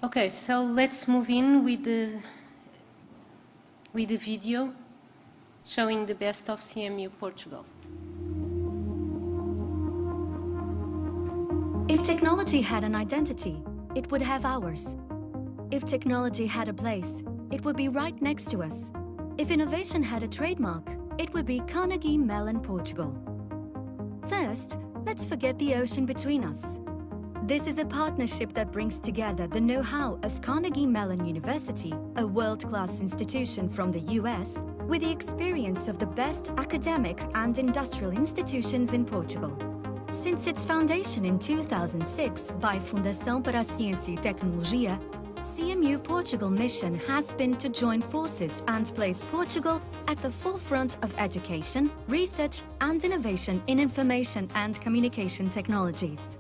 Okay, so let's move in with the video showing the best of CMU Portugal. If technology had an identity, it would have ours. If technology had a place, it would be right next to us. If innovation had a trademark, it would be Carnegie Mellon Portugal. First, let's forget the ocean between us. This is a partnership that brings together the know-how of Carnegie Mellon University, a world-class institution from the US, with the experience of the best academic and industrial institutions in Portugal. Since its foundation in 2006 by Fundação para a Ciência e Tecnologia, CMU Portugal mission has been to join forces and place Portugal at the forefront of education, research and innovation in information and communication technologies.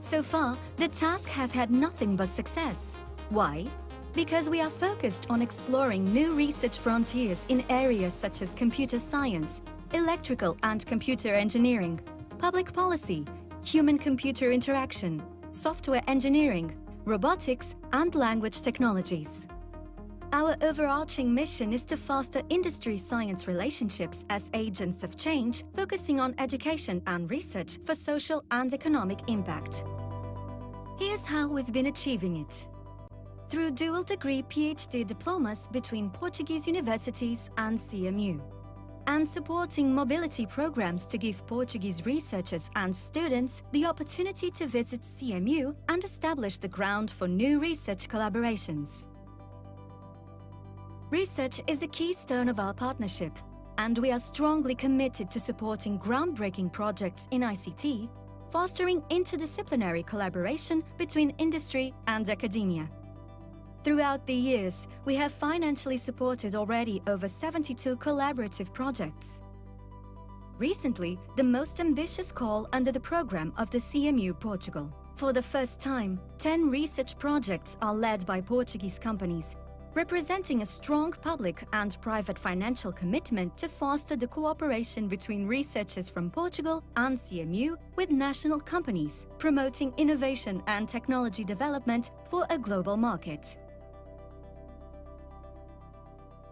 So far, the task has had nothing but success. Why? Because we are focused on exploring new research frontiers in areas such as computer science, electrical and computer engineering, public policy, human-computer interaction, software engineering, robotics and language technologies. Our overarching mission is to foster industry-science relationships as agents of change, focusing on education and research for social and economic impact. Here's how we've been achieving it. Through dual-degree Ph.D. diplomas between Portuguese universities and CMU, and supporting mobility programs to give Portuguese researchers and students the opportunity to visit CMU and establish the ground for new research collaborations. Research is a keystone of our partnership, and we are strongly committed to supporting groundbreaking projects in ICT, fostering interdisciplinary collaboration between industry and academia. Throughout the years, we have financially supported already over 72 collaborative projects. Recently, the most ambitious call under the program of the CMU Portugal. For the first time, 10 research projects are led by Portuguese companies, representing a strong public and private financial commitment to foster the cooperation between researchers from Portugal and CMU with national companies, promoting innovation and technology development for a global market.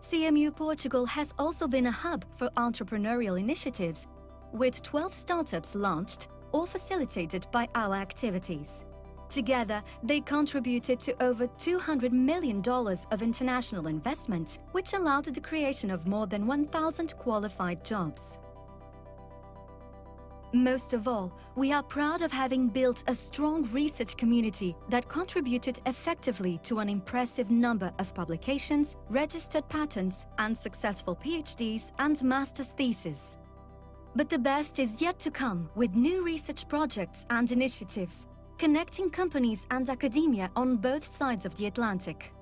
CMU Portugal has also been a hub for entrepreneurial initiatives, with 12 startups launched or facilitated by our activities. Together, they contributed to over $200 million of international investment, which allowed the creation of more than 1,000 qualified jobs. Most of all, we are proud of having built a strong research community that contributed effectively to an impressive number of publications, registered patents, and successful PhDs and master's theses. But the best is yet to come with new research projects and initiatives, connecting companies and academia on both sides of the Atlantic.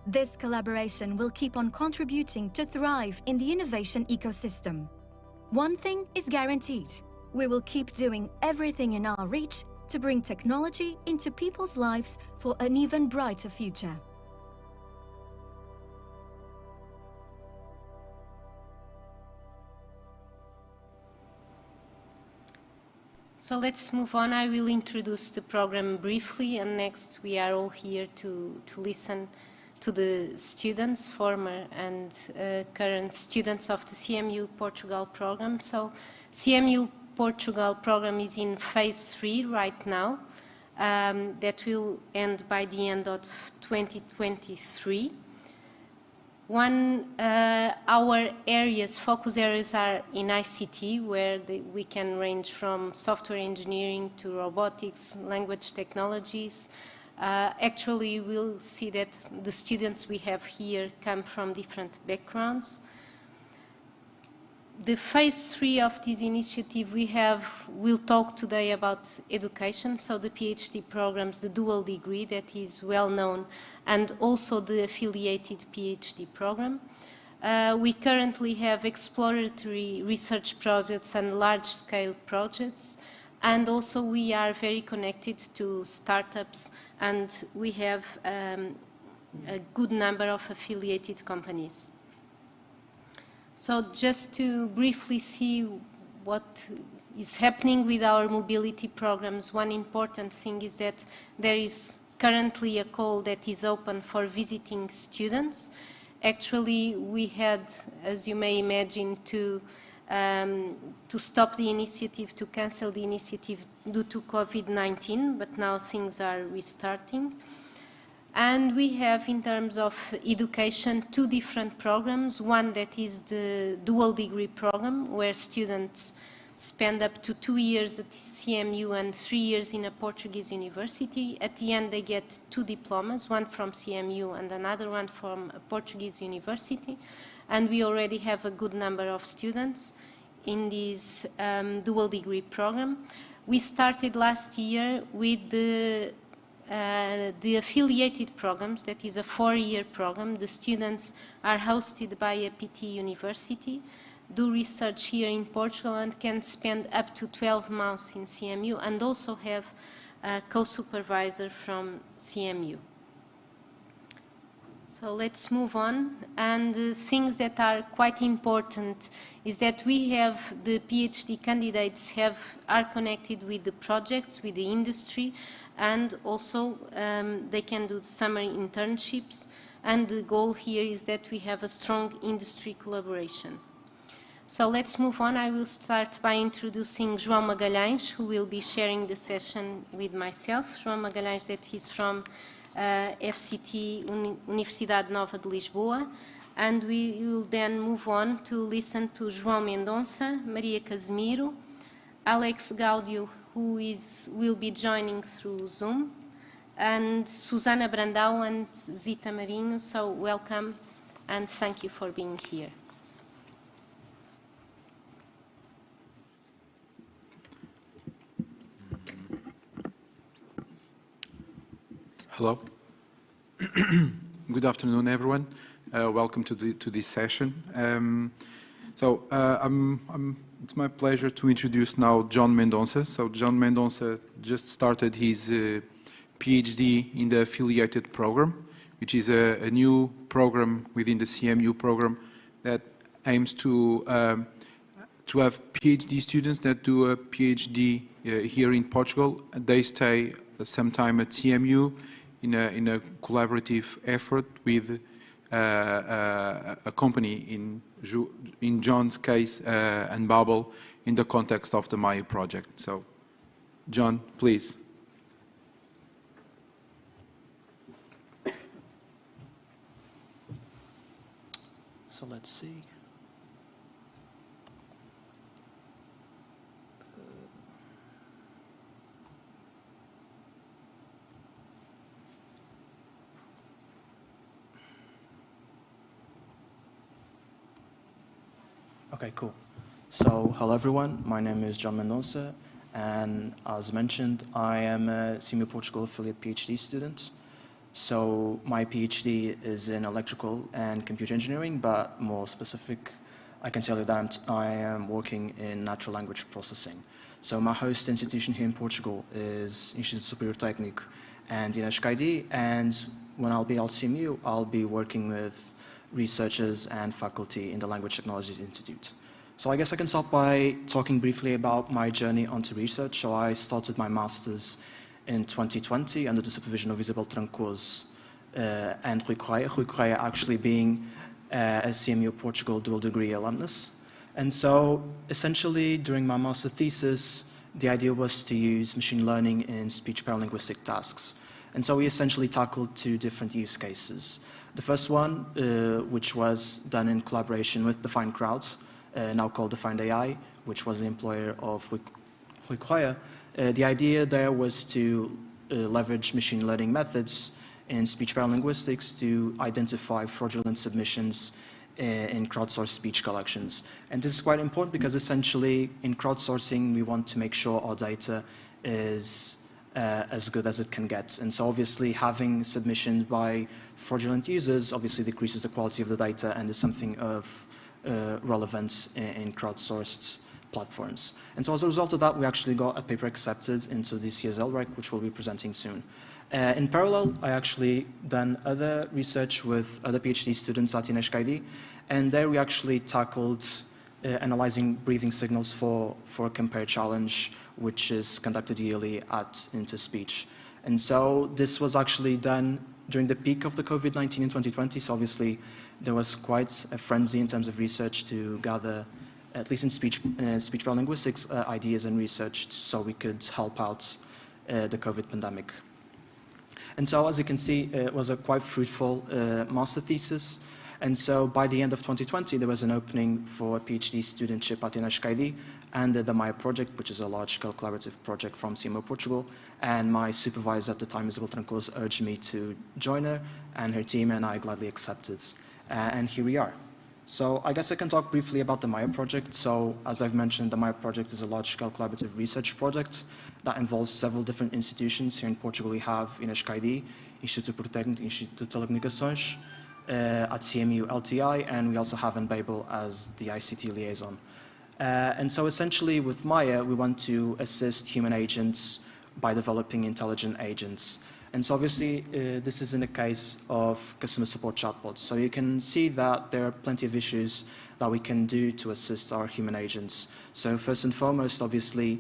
This collaboration will keep on contributing to thrive in the innovation ecosystem. One thing is guaranteed. We will keep doing everything in our reach to bring technology into people's lives for an even brighter future. So let's move on. I will introduce the program briefly, and next we are all here to listen to the students, former and current students of the CMU Portugal program. So CMU Portugal program is in phase 3 right now, that will end by the end of 2023. Our focus areas are in ICT, where we can range from software engineering to robotics, language technologies. Actually, you will see that the students we have here come from different backgrounds. The phase 3 of this initiative we'll talk today about education, so the PhD programs, the dual degree that is well known, and also the affiliated PhD program. We currently have exploratory research projects and large-scale projects, and also we are very connected to startups, and we have a good number of affiliated companies. So just to briefly see what is happening with our mobility programs, one important thing is that there is currently a call that is open for visiting students. Actually, we had, as you may imagine, to stop the initiative, to cancel the initiative due to COVID-19, but now things are restarting. And we have, in terms of education, two different programs. One that is the dual degree program, where students spend up to 2 years at CMU and 3 years in a Portuguese university. At the end, they get 2 diplomas, one from CMU and another one from a Portuguese university. And we already have a good number of students in this dual degree program. We started last year with the affiliated programs, that is a 4-year program. The students are hosted by a PT university, do research here in Portugal, and can spend up to 12 months in CMU, and also have a co-supervisor from CMU. So let's move on. And things that are quite important is that we have the PhD candidates are connected with the projects, with the industry, and also they can do summer internships. And the goal here is that we have a strong industry collaboration. So let's move on. I will start by introducing João Magalhães, who will be sharing the session with myself. João Magalhães, that he's from FCT Universidade Nova de Lisboa. And we will then move on to listen to João Mendonça, Maria Casimiro, Alex Gaudio, who will be joining through Zoom, and Susana Brandão and Zita Marinho. So welcome and thank you for being here. Hello. Good afternoon, everyone. Welcome to this session. It's my pleasure to introduce now João Mendonça. So João Mendonça just started his PhD in the affiliated program, which is a new program within the CMU program that aims to have PhD students that do a PhD here in Portugal. They stay some time at CMU in a collaborative effort with a company, in John's case, and Babel, in the context of the Maya project. So, John, please. So let's see. Okay, cool. So, hello everyone, my name is João Mendonça, and as mentioned, I am a CMU Portugal affiliate PhD student. So, my PhD is in electrical and computer engineering, but more specific, I can tell you that I am working in natural language processing. So, my host institution here in Portugal is Instituto Superior Técnico and INESC ID, and when I'll be at CMU, I'll be working with researchers and faculty in the Language Technologies Institute. So I guess I can start by talking briefly about my journey onto research. So I started my master's in 2020 under the supervision of Isabel Trancoso and Rui Correia actually being a CMU Portugal dual degree alumnus. And so essentially during my master thesis, the idea was to use machine learning in speech paralinguistic tasks. And so we essentially tackled 2 different use cases. The first one, which was done in collaboration with Defined Crowds, now called Defined AI, which was the employer of Rui Correia. The idea there was to leverage machine learning methods in speech paralinguistics to identify fraudulent submissions in crowdsourced speech collections. And this is quite important because essentially in crowdsourcing, we want to make sure our data is as good as it can get. And so obviously having submissions by fraudulent users obviously decreases the quality of the data and is something of relevance in crowdsourced platforms. And so as a result of that, we actually got a paper accepted into the CSL, which we'll be presenting soon. In parallel, I actually done other research with other PhD students at INESC ID, and there we actually tackled analyzing breathing signals for a compare challenge, which is conducted yearly at InterSpeech. And so this was actually done during the peak of the COVID-19 in 2020. So obviously there was quite a frenzy in terms of research to gather, at least in speech linguistics, ideas and research so we could help out the COVID pandemic. And so as you can see, it was a quite fruitful master thesis. And so by the end of 2020, there was an opening for a PhD studentship at INESC ID and the Maya project, which is a large-scale collaborative project from CMU Portugal. And my supervisor at the time, Isabel Trancoso, urged me to join her and her team, and I gladly accepted. And here we are. So I guess I can talk briefly about the Maya project. So as I've mentioned, the Maya project is a large-scale collaborative research project that involves several different institutions. Here in Portugal, we have INESC ID, Instituto Técnico, Instituto de Telecomunicações, at CMU LTI, and we also have Babel as the ICT liaison. And so essentially with Maya, we want to assist human agents by developing intelligent agents. And so obviously, this is in the case of customer support chatbots. So you can see that there are plenty of issues that we can do to assist our human agents. So first and foremost, obviously,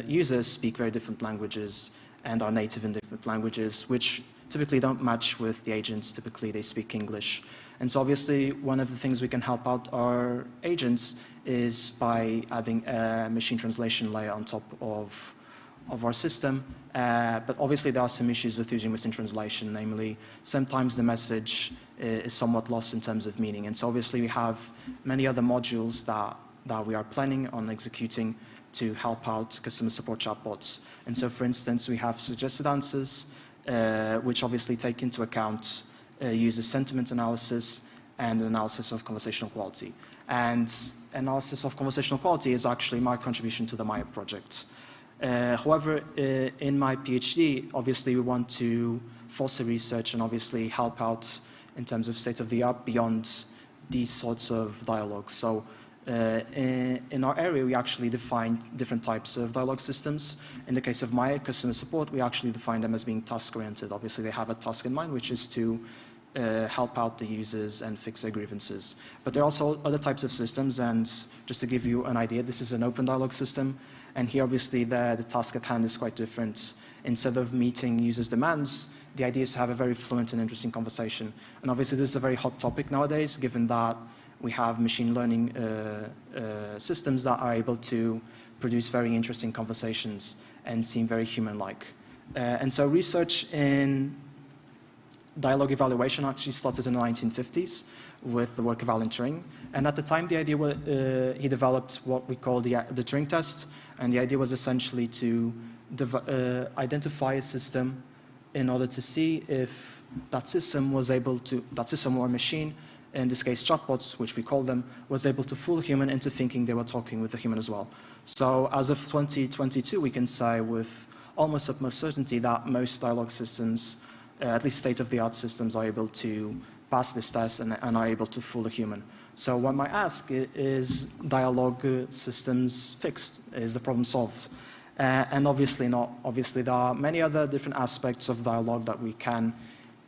users speak very different languages and are native in different languages, which typically don't match with the agents. Typically, they speak English. And so obviously, one of the things we can help out our agents is by adding a machine translation layer on top of our system. But obviously, there are some issues with using machine translation, namely, sometimes the message is somewhat lost in terms of meaning. And so obviously, we have many other modules that we are planning on executing to help out customer support chatbots. And so, for instance, we have suggested answers, which obviously take into account user sentiment analysis and analysis of conversational quality. And analysis of conversational quality is actually my contribution to the Maya project. However, in my PhD, obviously we want to foster research and obviously help out in terms of state of the art beyond these sorts of dialogues. So in our area, we actually define different types of dialogue systems. In the case of Maya customer support, we actually define them as being task-oriented. Obviously, they have a task in mind, which is to help out the users and fix their grievances. But there are also other types of systems, and just to give you an idea, this is an open dialogue system, and here obviously the task at hand is quite different. Instead of meeting users' demands, the idea is to have a very fluent and interesting conversation. And obviously this is a very hot topic nowadays, given that we have machine learning systems that are able to produce very interesting conversations and seem very human-like. And so research in dialogue evaluation actually started in the 1950s with the work of Alan Turing. And at the time, the idea was, he developed what we call the Turing test. And the idea was essentially to identify a system in order to see if that system was able to, that system or machine, in this case chatbots, which we call them, was able to fool a human into thinking they were talking with a human as well. So as of 2022, we can say with almost utmost certainty that most dialogue systems, at least state-of-the-art systems, are able to pass this test and are able to fool a human. So one might ask, is dialogue systems fixed? Is the problem solved? And obviously not. Obviously there are many other different aspects of dialogue that we can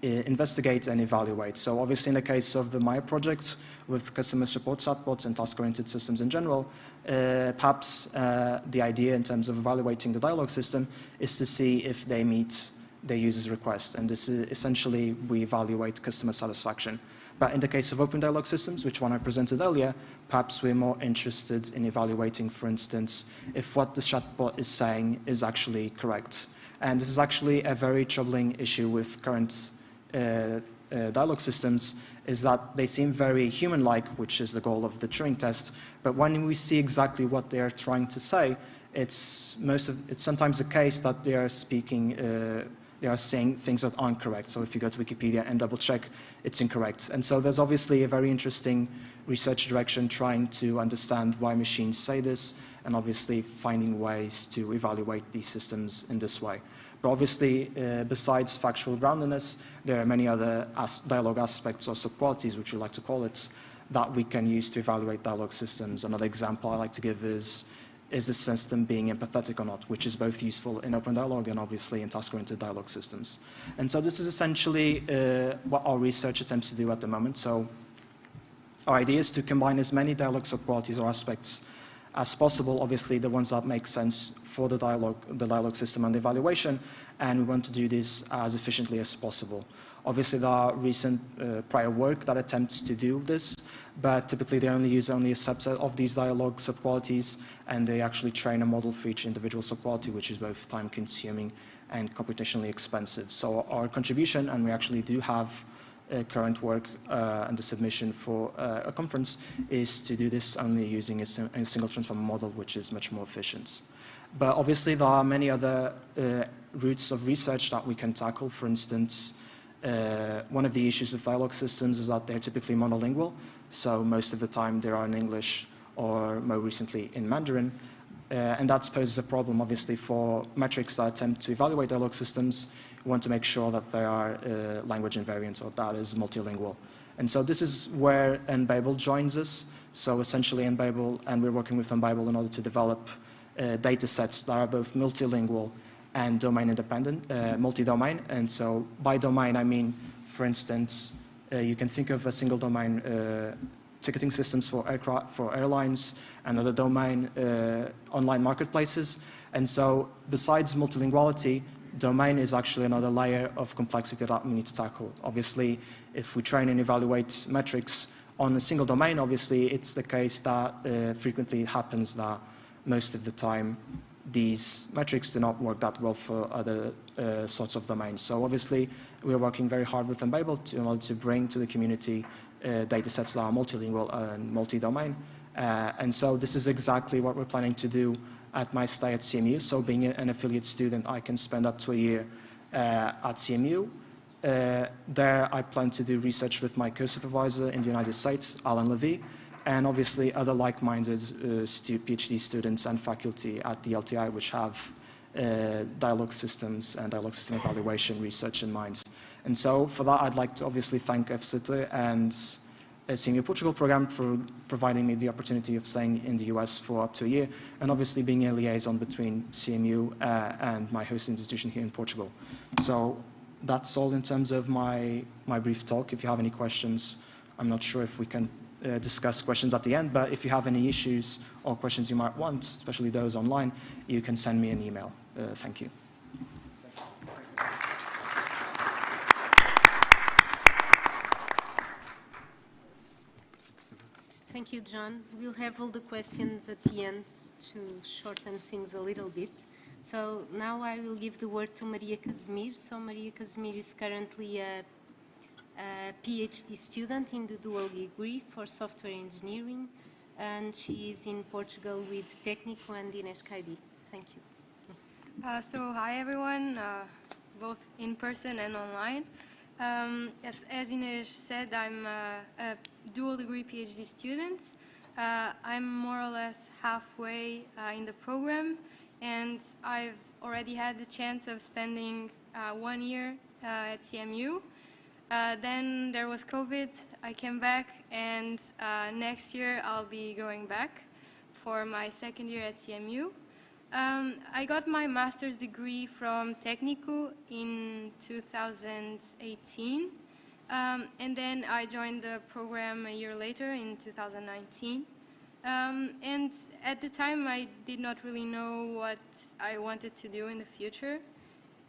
investigate and evaluate. So obviously in the case of the Maya project with customer support chatbots and task-oriented systems in general, perhaps the idea in terms of evaluating the dialogue system is to see if they meet their user's request. And this is essentially, we evaluate customer satisfaction. But in the case of open dialogue systems, which one I presented earlier, perhaps we're more interested in evaluating, for instance, if what the chatbot is saying is actually correct. And this is actually a very troubling issue with current dialogue systems, is that they seem very human-like, which is the goal of the Turing test. But when we see exactly what they're trying to say, it's sometimes the case that they are speaking, they are saying things that aren't correct. So if you go to Wikipedia and double check, it's incorrect. And so there's obviously a very interesting research direction trying to understand why machines say this, and obviously finding ways to evaluate these systems in this way. But obviously, besides factual groundedness, there are many other dialogue aspects or subqualities, which we like to call it, that we can use to evaluate dialogue systems. Another example I like to give is the system being empathetic or not, which is both useful in open dialogue and obviously in task-oriented dialogue systems. And so this is essentially what our research attempts to do at the moment. So our idea is to combine as many dialogue subqualities or aspects as possible, obviously the ones that make sense for the dialogue system and the evaluation, and we want to do this as efficiently as possible. Obviously there are recent prior work that attempts to do this, but typically they only use a subset of these dialogue subqualities, and they actually train a model for each individual subquality, which is both time consuming and computationally expensive. So our contribution, and we actually do have current work and the submission for a conference, is to do this only using a single transformer model, which is much more efficient. But obviously there are many other routes of research that we can tackle. For instance, one of the issues with dialogue systems is that they're typically monolingual, so most of the time they are in English or more recently in Mandarin. And that poses a problem, obviously, for metrics that attempt to evaluate dialogue systems. We want to make sure that they are language invariant, or that is multilingual. And so this is where NBabel joins us. So essentially NBabel, and we're working with NBabel in order to develop data sets that are both multilingual and domain independent, multi-domain. And so by domain, I mean, for instance, you can think of a single domain ticketing systems for airlines, another domain, online marketplaces. And so besides multilinguality, domain is actually another layer of complexity that we need to tackle. Obviously, if we train and evaluate metrics on a single domain, obviously it's the case that frequently happens that most of the time these metrics do not work that well for other sorts of domains. So obviously we're working very hard with NBabel in order to bring to the community data sets that are multilingual and multi-domain. And so this is exactly what we're planning to do at my stay at CMU. So being an affiliate student, I can spend up to a year at CMU. There I plan to do research with my co-supervisor in the United States, Alan Levy, and obviously other like-minded PhD students and faculty at the LTI, which have dialogue systems and dialogue system evaluation research in mind. And so for that, I'd like to obviously thank FCT and CMU Portugal Program for providing me the opportunity of staying in the US for up to a year, and obviously being a liaison between CMU and my host institution here in Portugal. So that's all in terms of my brief talk. If you have any questions, I'm not sure if we can discuss questions at the end, but if you have any issues or questions you might want, especially those online, you can send me an email. Thank you. Thank you, John. We'll have all the questions at the end to shorten things a little bit. So now I will give the word to Maria Casimiro. So Maria Casimiro is currently a PhD student in the dual degree for software engineering, and she is in Portugal with Técnico and INESC ID. Thank you. So hi everyone, both in person and online. As Inês said, I'm a dual degree PhD student. I'm more or less halfway in the program, and I've already had the chance of spending 1 year at CMU. Then there was COVID, I came back, and next year I'll be going back for my second year at CMU. I got my master's degree from Técnico in 2018, and then I joined the program a year later in 2019. And at the time I did not really know what I wanted to do in the future.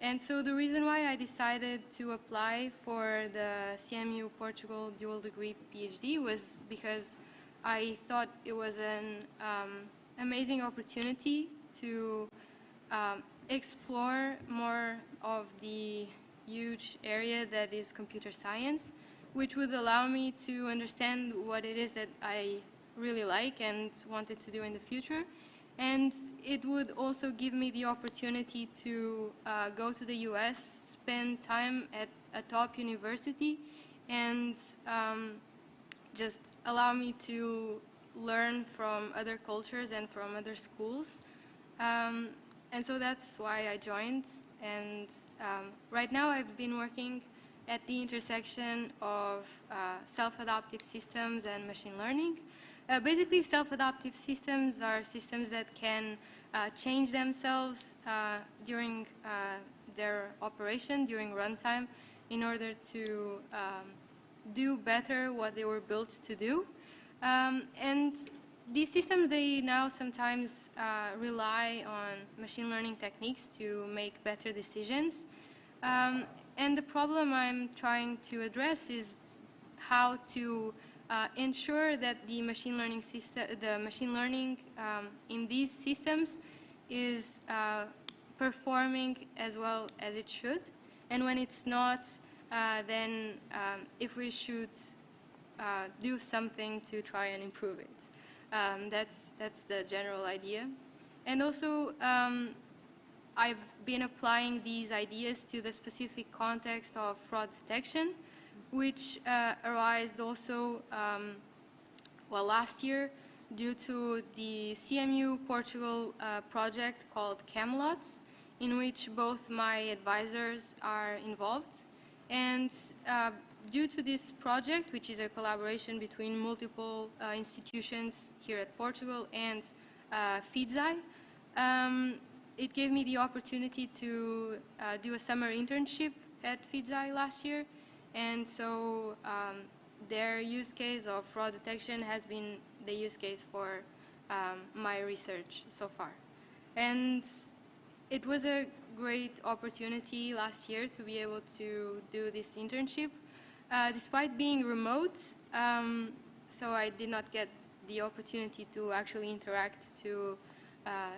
And so the reason why I decided to apply for the CMU Portugal dual degree PhD was because I thought it was an amazing opportunity to explore more of the huge area that is computer science, which would allow me to understand what it is that I really like and wanted to do in the future. And it would also give me the opportunity to go to the US, spend time at a top university, and just allow me to learn from other cultures and from other schools. And so that's why I joined. And right now I've been working at the intersection of self-adaptive systems and machine learning. Basically, self-adaptive systems are systems that can change themselves during their operation, during runtime, in order to do better what they were built to do. And these systems, they now sometimes rely on machine learning techniques to make better decisions. And the problem I'm trying to address is how to ensure that the machine learning system, in these systems is performing as well as it should. And when it's not, then if we should do something to try and improve it. That's the general idea. And also, I've been applying these ideas to the specific context of fraud detection, which arose also, well, last year due to the CMU Portugal project called Camelot, in which both my advisors are involved. And due to this project, which is a collaboration between multiple institutions here at Portugal and Feedzai, it gave me the opportunity to do a summer internship at Feedzai last year. And so their use case of fraud detection has been the use case for my research so far. And it was a great opportunity last year to be able to do this internship, despite being remote. So I did not get the opportunity to actually interact to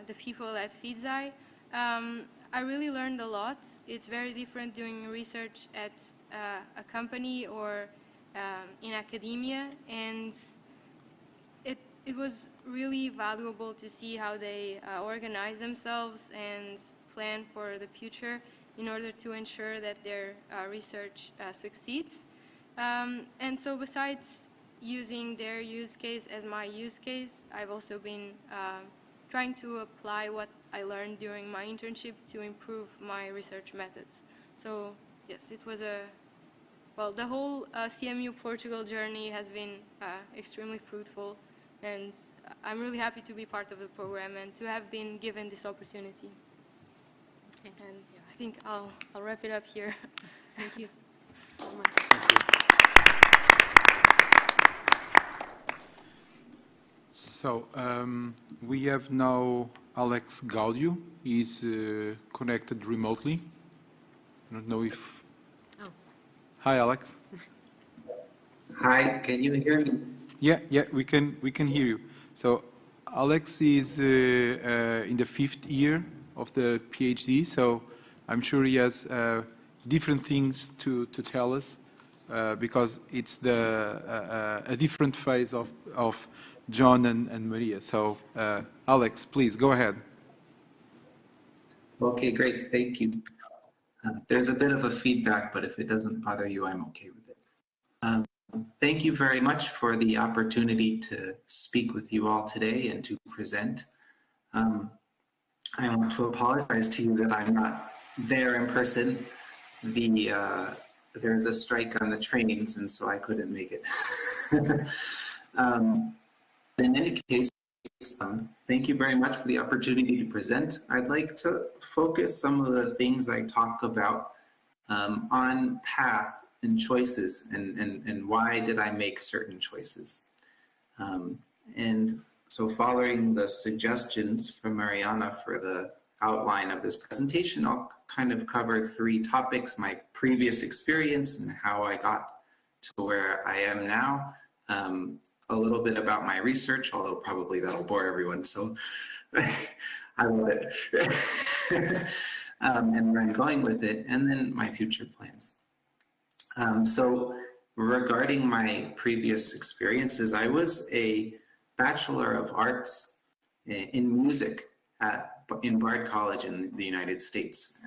the people at Feedzai. I really learned a lot. It's very different doing research at a company or in academia, and it was really valuable to see how they organize themselves and plan for the future in order to ensure that their research succeeds. And so besides using their use case as my use case, I've also been trying to apply what I learned during my internship to improve my research methods. So yes, it was well, the whole CMU Portugal journey has been extremely fruitful, and I'm really happy to be part of the program and to have been given this opportunity. And yeah, I think I'll wrap it up here. Thank you so much. So we have now Alex Gaudio. He's connected remotely. I don't know if... Oh. Hi, Alex. Hi, can you hear me? Yeah, we can hear you. So Alex is in the 5th year of the PhD, so I'm sure he has different things to tell us because it's a different phase of John and Maria. So Alex, please go ahead. Okay, great, thank you. There's a bit of a feedback, but if it doesn't bother you, I'm okay with it. Thank you very much for the opportunity to speak with you all today and to present. I want to apologize to you that I'm not there in person. There's a strike on the trains, and so I couldn't make it. In any case, thank you very much for the opportunity to present. I'd like to focus some of the things I talk about on path and choices and why did I make certain choices. And so following the suggestions from Mariana for the outline of this presentation, I'll kind of cover 3 topics: my previous experience and how I got to where I am now, a little bit about my research, although probably that'll bore everyone, so I love it, and where I'm going with it, and then my future plans. So regarding my previous experiences, I was a Bachelor of Arts in music in Bard College in the United States.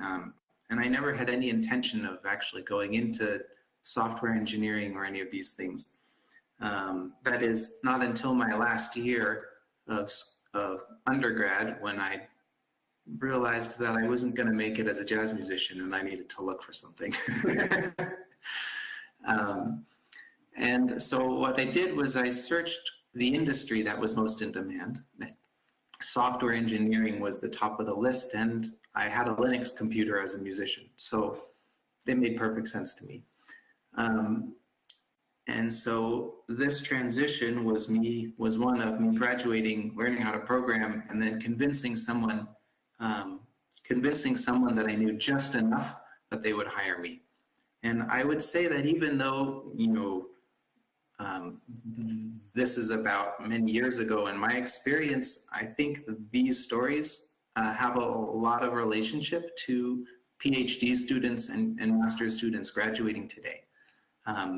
And I never had any intention of actually going into software engineering or any of these things. That is not until my last year of undergrad when I realized that I wasn't going to make it as a jazz musician and I needed to look for something. And so what I did was I searched the industry that was most in demand. Software engineering was the top of the list, and I had a Linux computer as a musician, so they made perfect sense to me. And so this transition was one of me graduating, learning how to program, and then convincing someone that I knew just enough that they would hire me. And I would say that even though, this is about many years ago in my experience, I think these stories have a lot of relationship to PhD students and master's students graduating today.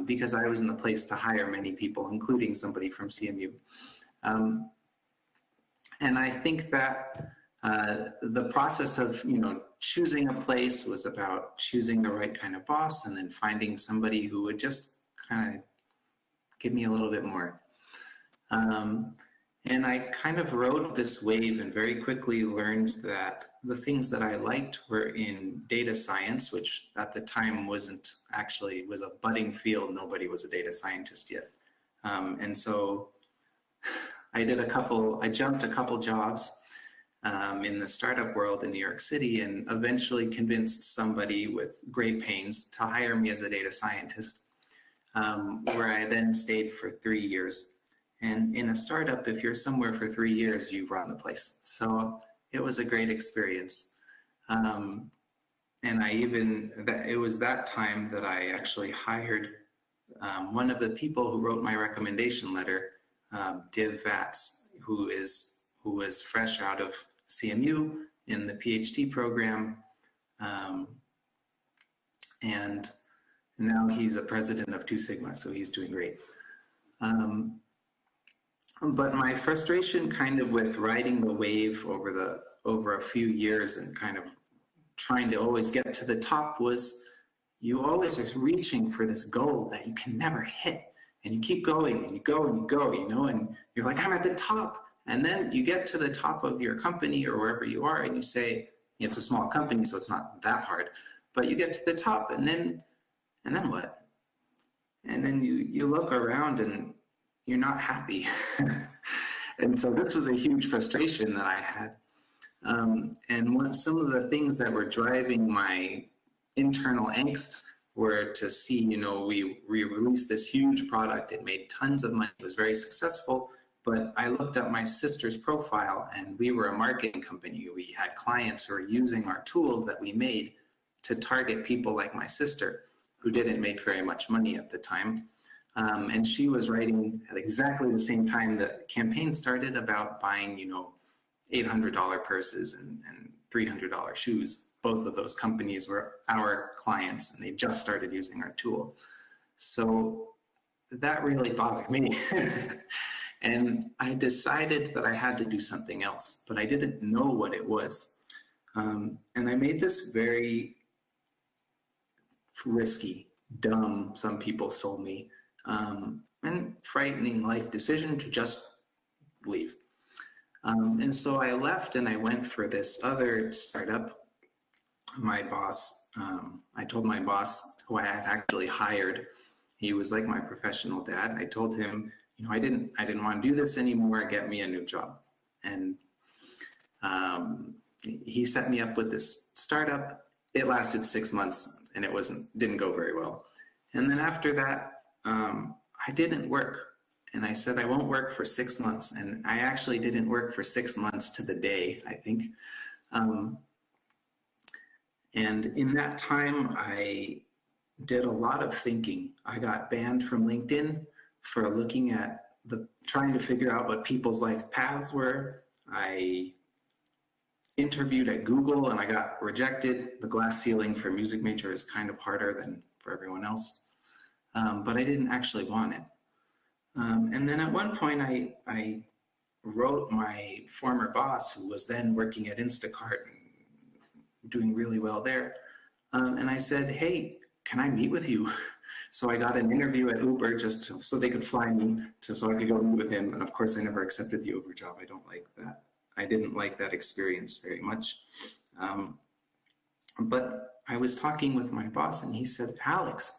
Because I was in the place to hire many people, including somebody from CMU. And I think that the process of, choosing a place was about choosing the right kind of boss and then finding somebody who would just kind of give me a little bit more. And I kind of rode this wave and very quickly learned that the things that I liked were in data science, which at the time was a budding field. Nobody was a data scientist yet. And so I jumped a couple jobs in the startup world in New York City and eventually convinced somebody with great pains to hire me as a data scientist, where I then stayed for 3 years. And in a startup, if you're somewhere for 3 years, you run the place. So it was a great experience. And it was that time that I actually hired one of the people who wrote my recommendation letter, Div Vats, who was fresh out of CMU in the PhD program. And now he's a president of 2 Sigma, so he's doing great. But my frustration kind of with riding the wave over a few years and kind of trying to always get to the top was you always are reaching for this goal that you can never hit. And you keep going and you go and you go, and you're like, I'm at the top. And then you get to the top of your company or wherever you are and you say, it's a small company, so it's not that hard. But you get to the top and then what? And then you look around and you're not happy. And so this was a huge frustration that I had. And some of the things that were driving my internal angst were to see, we released this huge product. It made tons of money. It was very successful. But I looked at my sister's profile and we were a marketing company. We had clients who were using our tools that we made to target people like my sister who didn't make very much money at the time. And she was writing at exactly the same time the campaign started about buying, $800 purses and $300 shoes. Both of those companies were our clients and they just started using our tool. So that really bothered me. And I decided that I had to do something else, but I didn't know what it was. And I made this very risky, dumb, some people told me, and frightening life decision to just leave. And so I left and I went for this other startup. My boss, I told my boss, who I had actually hired, he was like my professional dad. I told him, I didn't want to do this anymore. Get me a new job. And he set me up with this startup. It lasted 6 months and it didn't go very well. And then after that, I didn't work. And I said, I won't work for 6 months. And I actually didn't work for 6 months to the day, I think. And in that time, I did a lot of thinking. I got banned from LinkedIn for looking at trying to figure out what people's life paths were. I interviewed at Google and I got rejected. The glass ceiling for music major is kind of harder than for everyone else. But I didn't actually want it. And then at one point I wrote my former boss, who was then working at Instacart and doing really well there. And I said, hey, can I meet with you? So I got an interview at Uber just so they could fly me so I could go meet with him. And of course I never accepted the Uber job. I don't like that. I didn't like that experience very much. But I was talking with my boss and he said, Alex,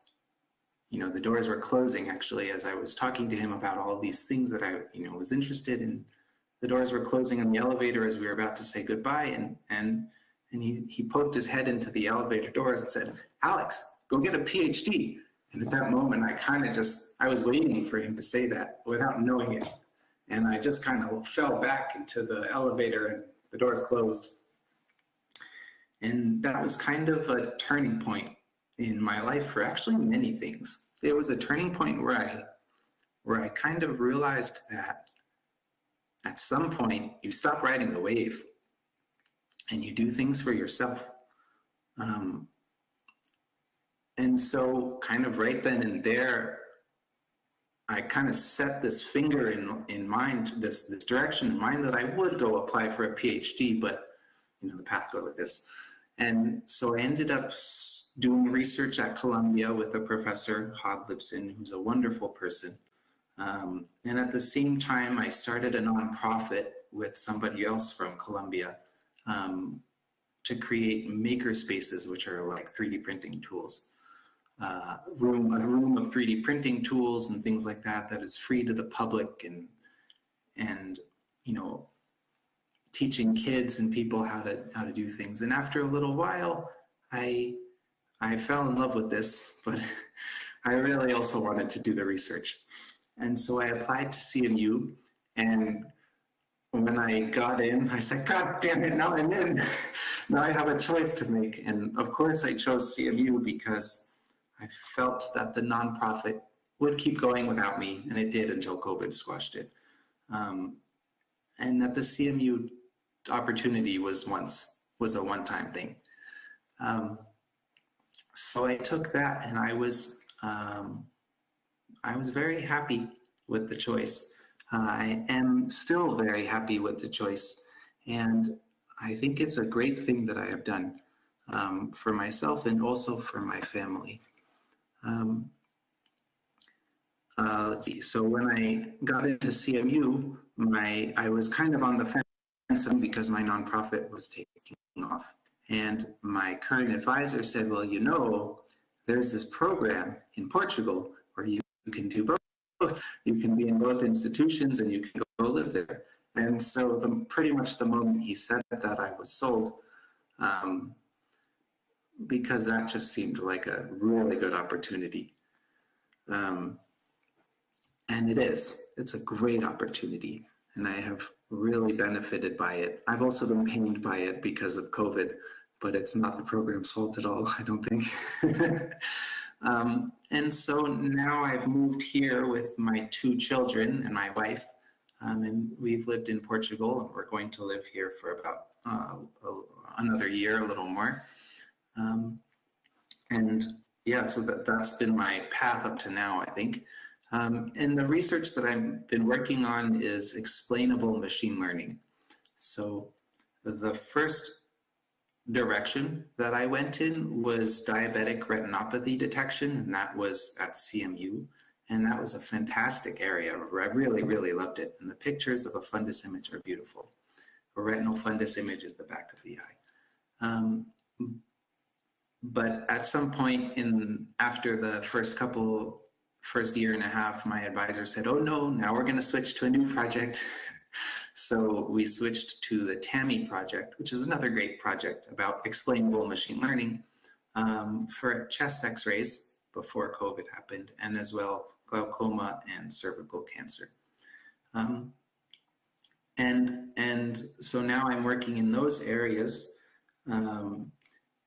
the doors were closing actually as I was talking to him about all of these things that I was interested in. The doors were closing on the elevator as we were about to say goodbye. And he poked his head into the elevator doors and said, Alex, go get a PhD. And at that moment, I was waiting for him to say that without knowing it. And I just kind of fell back into the elevator and the doors closed. And that was kind of a turning point in my life for actually many things. There was a turning point where I kind of realized that at some point you stop riding the wave and you do things for yourself. And so kind of right then and there, I kind of set this finger in mind, this direction in mind that I would go apply for a PhD, but the path goes like this. And so I ended up doing research at Columbia with a professor, Hod Lipson, who's a wonderful person. And at the same time, I started a nonprofit with somebody else from Columbia to create maker spaces, which are like 3D printing tools. A room of 3D printing tools and things like that is free to the public, and teaching kids and people how to do things. And after a little while, I fell in love with this, but I really also wanted to do the research. And so I applied to CMU, and when I got in, I said, God damn it, now I'm in. Now I have a choice to make. And of course I chose CMU because I felt that the nonprofit would keep going without me, and it did until COVID squashed it. And that the CMU opportunity was a one-time thing. So I took that, and I was very happy with the choice. I am still very happy with the choice, and I think it's a great thing that I have done for myself and also for my family. Let's see. So when I got into CMU, I was kind of on the fence because my nonprofit was taking off. And my current advisor said, well, there's this program in Portugal where you can do both. You can be in both institutions and you can go live there. And so pretty much the moment he said that, I was sold. Because that just seemed like a really good opportunity. And it's a great opportunity, and I have really benefited by it. I've also been pained by it because of COVID, but it's not the program's fault at all, I don't think. And so now I've moved here with my 2 children and my wife, and we've lived in Portugal, and we're going to live here for about another year, a little more. And yeah, so that's been my path up to now, I think. And the research that I've been working on is explainable machine learning. So the first direction that I went in was diabetic retinopathy detection, and that was at CMU. And that was a fantastic area. I really, really loved it. And the pictures of a fundus image are beautiful. A retinal fundus image is the back of the eye. But at some point after the first year and a half, my advisor said, oh no, now we're going to switch to a new project. So we switched to the TAMI project, which is another great project about explainable machine learning for chest x-rays before COVID happened, and as well glaucoma and cervical cancer. And so now I'm working in those areas.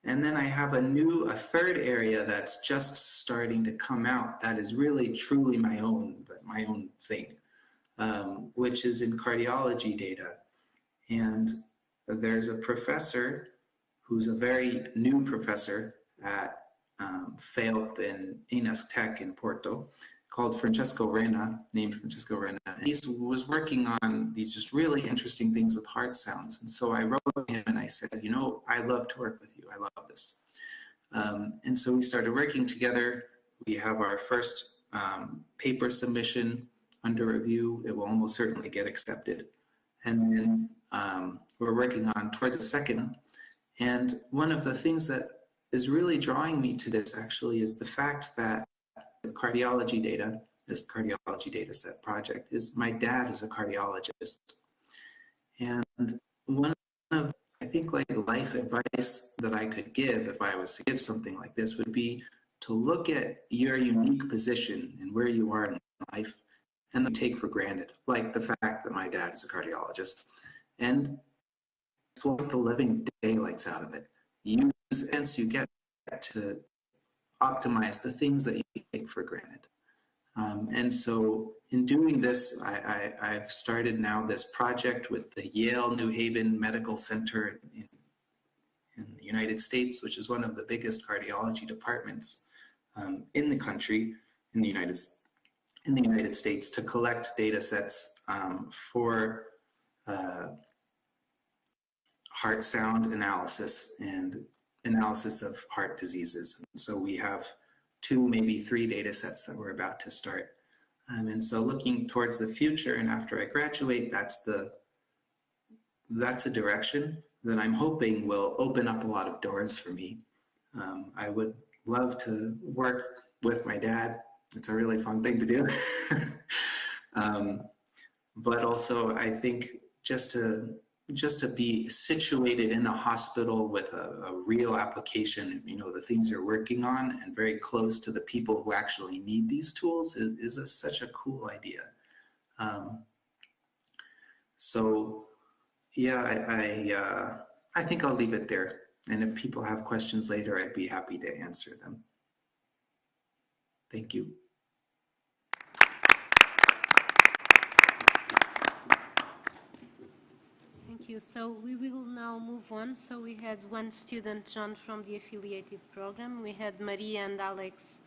And then I have a third area that's just starting to come out that is really truly my own thing, which is in cardiology data. And there's a professor who's a very new professor at FEUP and INESC Tech in Porto, named Francesco Rena. And he was working on these just really interesting things with heart sounds. And so I wrote to him and I said, I love to work with you. I love this. And so we started working together. We have our first paper submission under review. It will almost certainly get accepted. And then we're working on towards a second. And one of the things that is really drawing me to this actually is the fact that the cardiology data, this cardiology data set project, is my dad is a cardiologist. And one of, I think, like life advice that I could give if I was to give something like this would be to look at your unique position and where you are in life and then take for granted, like the fact that my dad is a cardiologist, and exploit the living daylights out of it. Use the sense you get to optimize the things that you take for granted. And so in doing this, I've started now this project with the Yale New Haven Medical Center in the United States, which is one of the biggest cardiology departments in the country, in the United States, to collect data sets for heart sound analysis and analysis of heart diseases. So we have 2, maybe 3 data sets that we're about to start. And so looking towards the future, and after I graduate, that's a direction that I'm hoping will open up a lot of doors for me. I would love to work with my dad. It's a really fun thing to do. But also I think just to be situated in a hospital with a real application, you know, the things you're working on, and very close to the people who actually need these tools is such a cool idea. So yeah, I think I'll leave it there. And if people have questions later, I'd be happy to answer them. Thank you. Thank you. So we will now move on. So we had one student, John, from the affiliated program. We had Maria and Alex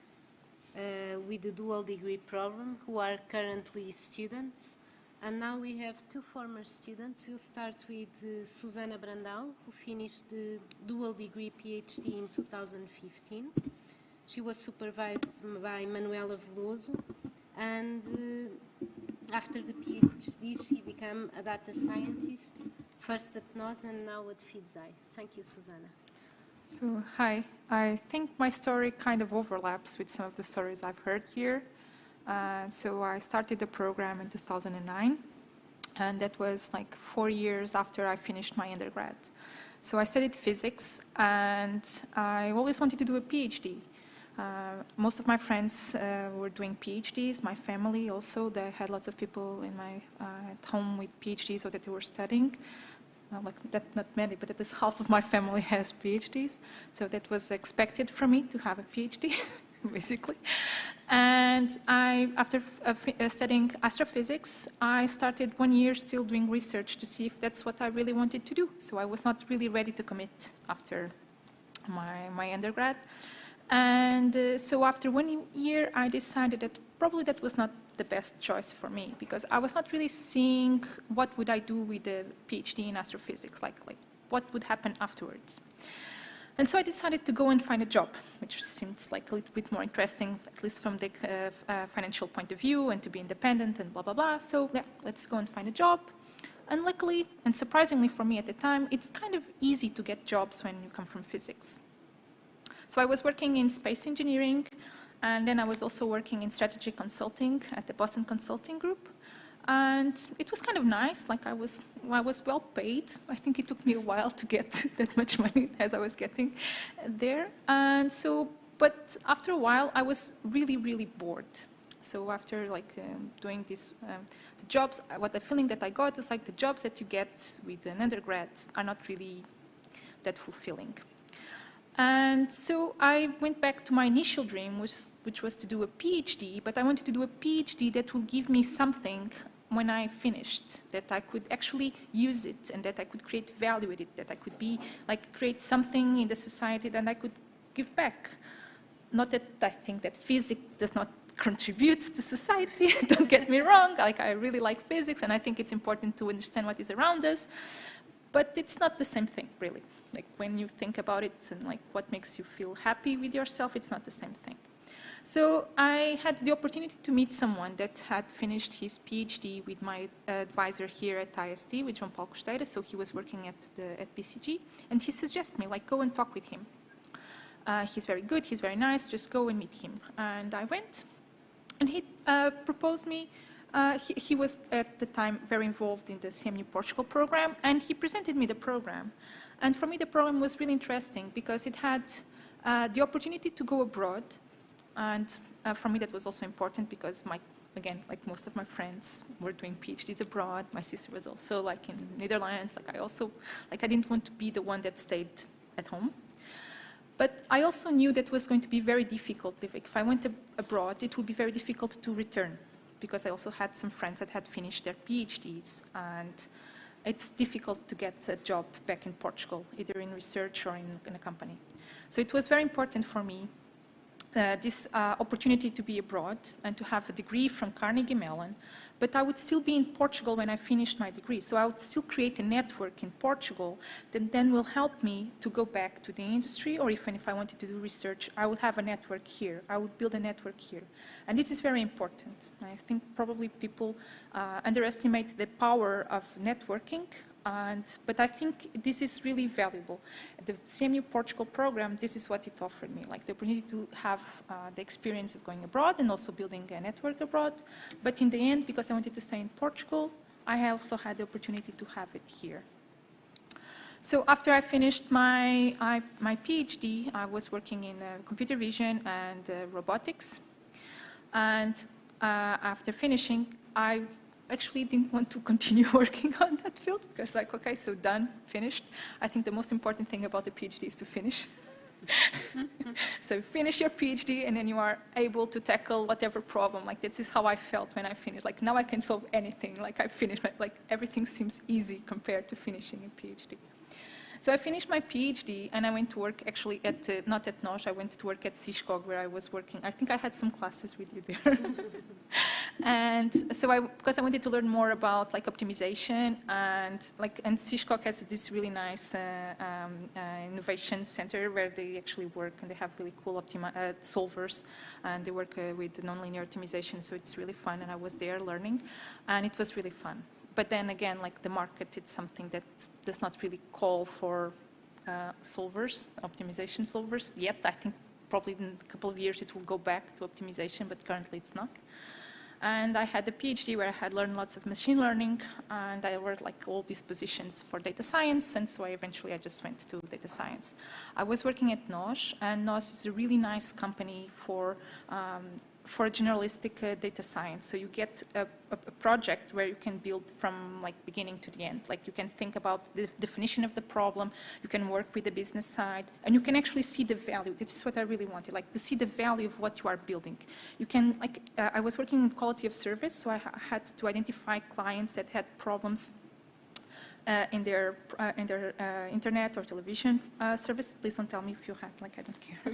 with the dual degree program, who are currently students. And now we have 2 former students. We'll start with Susana Brandão, who finished the dual degree PhD in 2015. She was supervised by Manuela Veloso, and after the PhD, she became a data scientist, first at NOS and now at Feedzai. Thank you, Susana. So, hi. I think my story kind of overlaps with some of the stories I've heard here. So I started the program in 2009, and that was like 4 years after I finished my undergrad. So I studied physics, and I always wanted to do a PhD. Most of my friends were doing PhDs, my family also. They had lots of people in my at home with PhDs or that they were studying. Like that, not many, but at least half of my family has PhDs. So that was expected from me to have a PhD, basically. And after studying astrophysics, I started 1 year still doing research to see if that's what I really wanted to do. So I was not really ready to commit after my undergrad. And so after 1 year, I decided that probably that was not the best choice for me, because I was not really seeing what would I do with a PhD in astrophysics, like what would happen afterwards. And so I decided to go and find a job, which seems like a little bit more interesting, at least from the financial point of view, and to be independent and blah, blah, blah. So yeah, let's go and find a job. And luckily, and surprisingly for me at the time, it's kind of easy to get jobs when you come from physics. So I was working in space engineering, and then I was also working in strategy consulting at the Boston Consulting Group. And it was kind of nice, like I was well paid. I think it took me a while to get that much money as I was getting there. And so, but after a while, I was really, really bored. So after doing this, the jobs, what the feeling that I got was like the jobs that you get with an undergrad are not really that fulfilling. And so I went back to my initial dream, which was to do a PhD, but I wanted to do a PhD that will give me something when I finished, that I could actually use it and that I could create value with it, that I could be create something in the society that I could give back. Not that I think that physics does not contribute to society, don't get me wrong, I really like physics and I think it's important to understand what is around us, but it's not the same thing, really. When you think about it and what makes you feel happy with yourself, it's not the same thing. So I had the opportunity to meet someone that had finished his PhD with my advisor here at ISD, with João Paulo Costeira. So he was working at BCG, and he suggested me, go and talk with him. He's very good, he's very nice, just go and meet him. And I went, and he proposed me. He was at the time very involved in the CMU Portugal program, and he presented me the program. And for me, the program was really interesting because it had the opportunity to go abroad, and for me that was also important because again, like most of my friends were doing PhDs abroad. My sister was also like in Netherlands. I didn't want to be the one that stayed at home. But I also knew that was going to be very difficult. If I went abroad, it would be very difficult to return because I also had some friends that had finished their PhDs, and it's difficult to get a job back in Portugal, either in research or in a company. So it was very important for me this opportunity to be abroad and to have a degree from Carnegie Mellon, but I would still be in Portugal when I finished my degree. So I would still create a network in Portugal that then will help me to go back to the industry, or even if I wanted to do research, I would have a network here. I would build a network here. And this is very important. I think probably people underestimate the power of networking, but I think this is really valuable. The CMU Portugal program, this is what it offered me, like the opportunity to have the experience of going abroad and also building a network abroad. But in the end, because I wanted to stay in Portugal, I also had the opportunity to have it here. So after I finished my PhD, I was working in computer vision and robotics. And after finishing, I actually didn't want to continue working on that field because like, okay, so done, finished. I think the most important thing about the PhD is to finish. So finish your PhD and then you are able to tackle whatever problem. Like this is how I felt when I finished. Like now I can solve anything. Like I finished, like everything seems easy compared to finishing a PhD. So I finished my PhD and I went to work actually at, not at NOS, I went to work at Cisco where I was working. I think I had some classes with you there. And so because I wanted to learn more about like optimization and Cisco has this really nice innovation center where they actually work and they have really cool solvers and they work with nonlinear optimization. So it's really fun and I was there learning and it was really fun. But then again, like the market, it's something that does not really call for solvers, optimization solvers yet. I think probably in a couple of years it will go back to optimization, but currently it's not. And I had a PhD where I had learned lots of machine learning, and I worked like all these positions for data science, and so eventually I just went to data science. I was working at NOS, and NOS is a really nice company for generalistic data science. So you get a project where you can build from like beginning to the end. Like you can think about the definition of the problem, you can work with the business side, and you can actually see the value. This is what I really wanted, like to see the value of what you are building. You can, like, I was working in quality of service, so I had to identify clients that had problems in their internet or television service. Please don't tell me if you had, like, I don't care.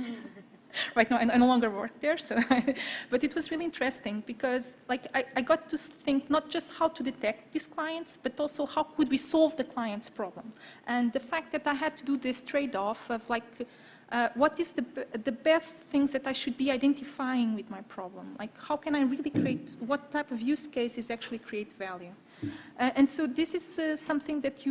Right now, I no longer work there, so but it was really interesting because like I got to think not just how to detect these clients, but also how could we solve the client's problem. And the fact that I had to do this trade-off of like, what is the best things that I should be identifying with my problem? Like how can I really create, what type of use cases actually create value? And so this is something that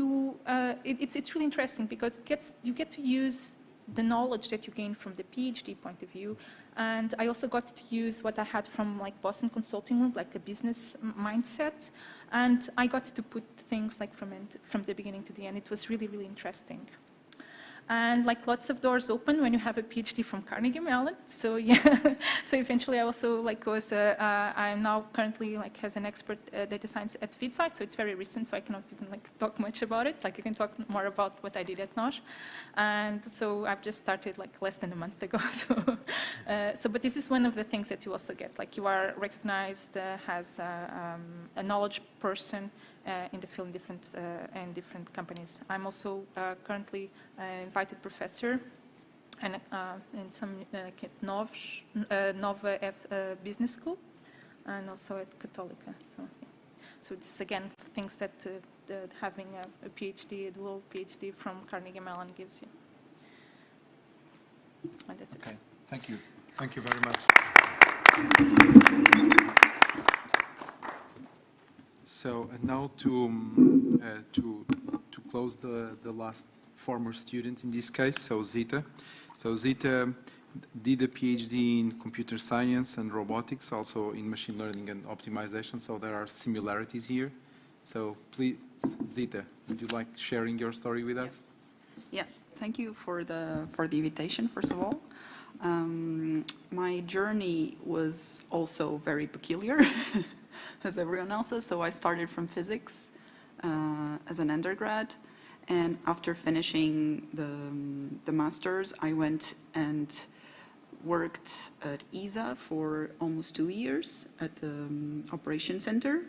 it's really interesting because you get to use the knowledge that you gain from the PhD point of view, and I also got to use what I had from like Boston Consulting Group, like a business mindset, and I got to put things like from the beginning to the end. It was really, really interesting. And like lots of doors open when you have a PhD from Carnegie Mellon. So yeah, so eventually I also like I'm now currently like as an expert data science at Feedzai. So it's very recent, so I cannot even like talk much about it. Like I can talk more about what I did at NOS. And so I've just started like less than a month ago. So, but this is one of the things that you also get. Like you are recognized as a knowledge person in the field in different companies. I'm also currently invited professor and in some like at Nova Business School and also at Católica. So this is again things that having a PhD, a dual PhD from Carnegie Mellon gives you. And that's it. Okay, thank you. Thank you very much. So now to close the last former student in this case, so Zita. So Zita did a PhD in computer science and robotics, also in machine learning and optimization. So there are similarities here. So please, Zita, would you like sharing your story with us? Yeah. Thank you for the invitation, first of all. My journey was also very peculiar, as everyone else's. So I started from physics as an undergrad, and after finishing the master's, I went and worked at ESA for almost 2 years at the Operations Center,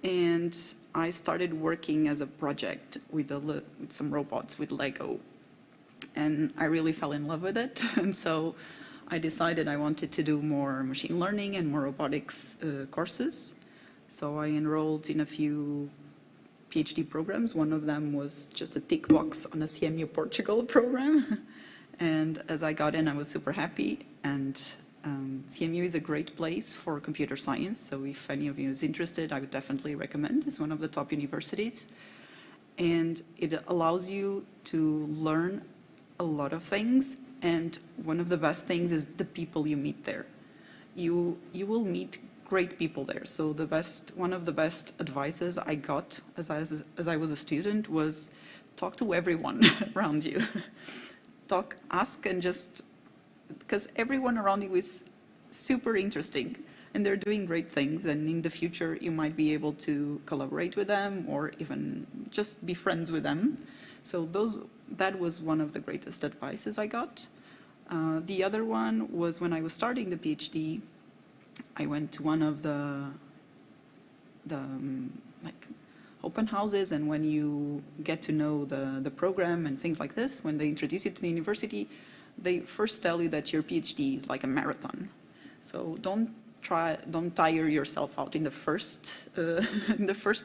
and I started working as a project with some robots with Lego, and I really fell in love with it. And so I decided I wanted to do more machine learning and more robotics courses. So I enrolled in a few PhD programs. One of them was just a tick box on a CMU Portugal program. And as I got in, I was super happy. And CMU is a great place for computer science. So if any of you is interested, I would definitely recommend. It's one of the top universities. And it allows you to learn a lot of things. And one of the best things is the people you meet there. You will meet great people there. So one of the best advices I got as I was a student was talk to everyone around you. Ask, and just, because everyone around you is super interesting and they're doing great things, and in the future you might be able to collaborate with them or even just be friends with them. So that was one of the greatest advices I got. The other one was when I was starting the PhD, I went to one of the like open houses, and when you get to know the program and things like this, when they introduce you to the university, they first tell you that your PhD is like a marathon. So don't tire yourself out in the first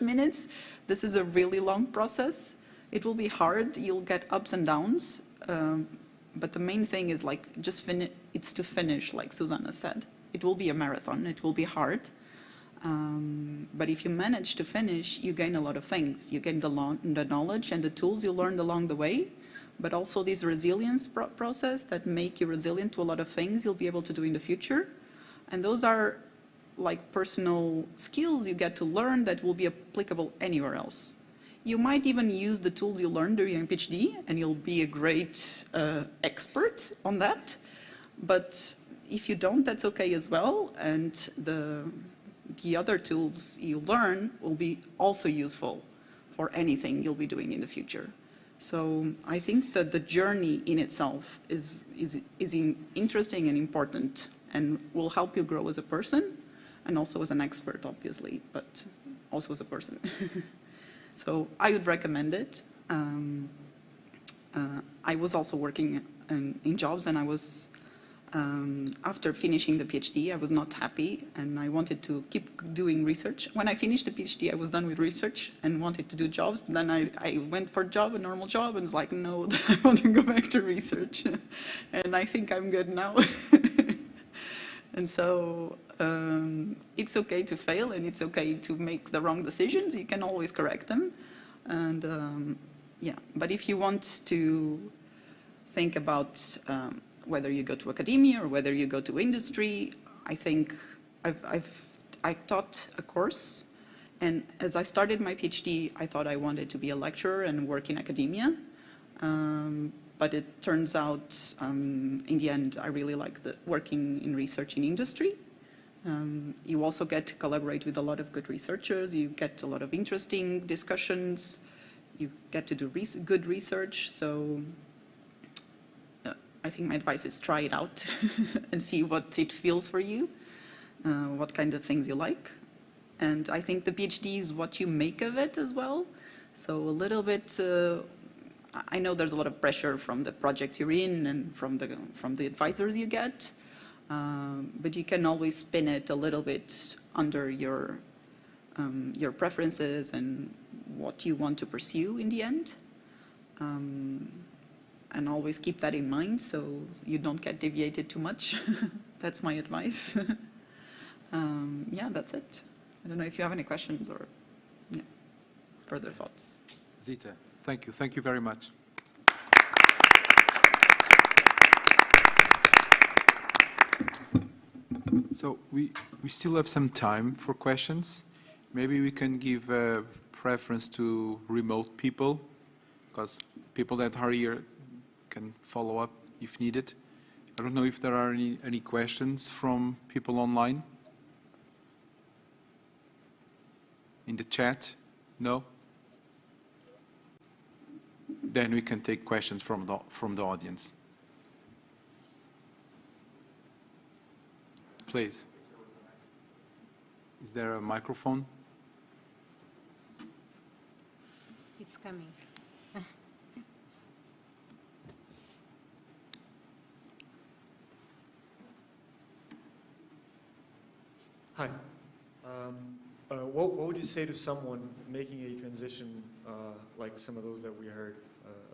minutes. This is a really long process. It will be hard. You'll get ups and downs. But the main thing is like it's to finish, like Susana said. It will be a marathon. It will be hard. But if you manage to finish, you gain a lot of things. You gain the knowledge and the tools you learned along the way, but also this resilience process that make you resilient to a lot of things you'll be able to do in the future. And those are like personal skills you get to learn that will be applicable anywhere else. You might even use the tools you learned during your PhD, and you'll be a great expert on that. But if you don't, that's okay as well. And the other tools you learn will be also useful for anything you'll be doing in the future. So I think that the journey in itself is interesting and important, and will help you grow as a person, and also as an expert, obviously, but also as a person. So I would recommend it. I was also working in jobs, and I was, after finishing the PhD, I was not happy, and I wanted to keep doing research. When I finished the PhD, I was done with research and wanted to do jobs. Then I went for a normal job, and was like, no, I want to go back to research. And I think I'm good now. And so it's okay to fail, and it's okay to make the wrong decisions. You can always correct them. And yeah, but if you want to think about whether you go to academia or whether you go to industry, I think I taught a course, and as I started my PhD, I thought I wanted to be a lecturer and work in academia. But it turns out, in the end, I really like working in research in industry. You also get to collaborate with a lot of good researchers. You get a lot of interesting discussions. You get to do good research. So I think my advice is try it out and see what it feels for you, what kind of things you like. And I think the PhD is what you make of it as well. So a little bit, I know there's a lot of pressure from the project you're in and from the advisors you get, but you can always spin it a little bit under your preferences and what you want to pursue in the end. And always keep that in mind so you don't get deviated too much. That's my advice. Yeah, that's it. I don't know if you have any questions or further thoughts. Zita, thank you. Thank you very much. So we still have some time for questions. Maybe we can give a preference to remote people, because people that are here can follow up if needed. I don't know if there are any questions from people online. In the chat? No? Then we can take questions from the audience. Please. Is there a microphone? It's coming. Hi. What would you say to someone making a transition like some of those that we heard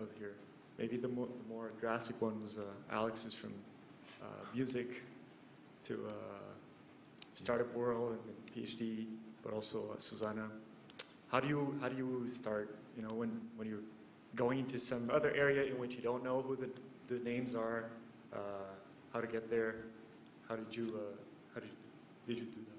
of here? Maybe the more drastic one was Alex's from music to startup world and PhD, but also Susana. How do you start? You know, when you're going into some other area in which you don't know who the names are, how to get there? How did you do that?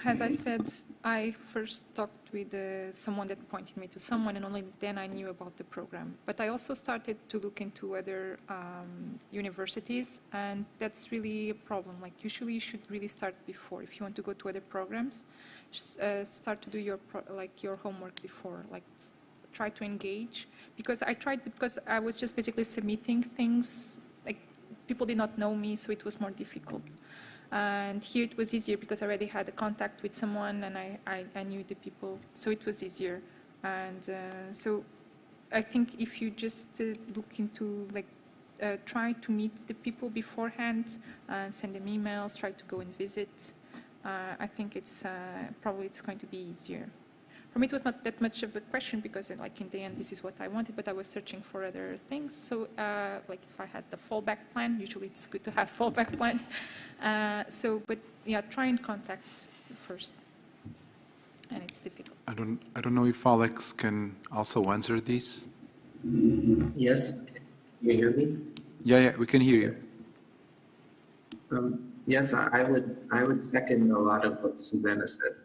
As I said, I first talked with someone that pointed me to someone, and only then I knew about the program. But I also started to look into other universities, and that's really a problem. Like, usually you should really start before. If you want to go to other programs, start to do your homework before. Like, try to engage. Because I was just basically submitting things. Like, people did not know me, so it was more difficult. And here it was easier because I already had a contact with someone, and I knew the people, so it was easier. And so I think if you just look into, like, try to meet the people beforehand and send them emails, try to go and visit, I think it's probably it's going to be easier. For me, it was not that much of a question because, like, in the end, this is what I wanted, but I was searching for other things. So, like, if I had the fallback plan, usually it's good to have fallback plans. But yeah, try and contact first, and it's difficult. I don't know if Alex can also answer this. Yes, you hear me? Yeah, we can hear you. Yes, I would second a lot of what Susana said.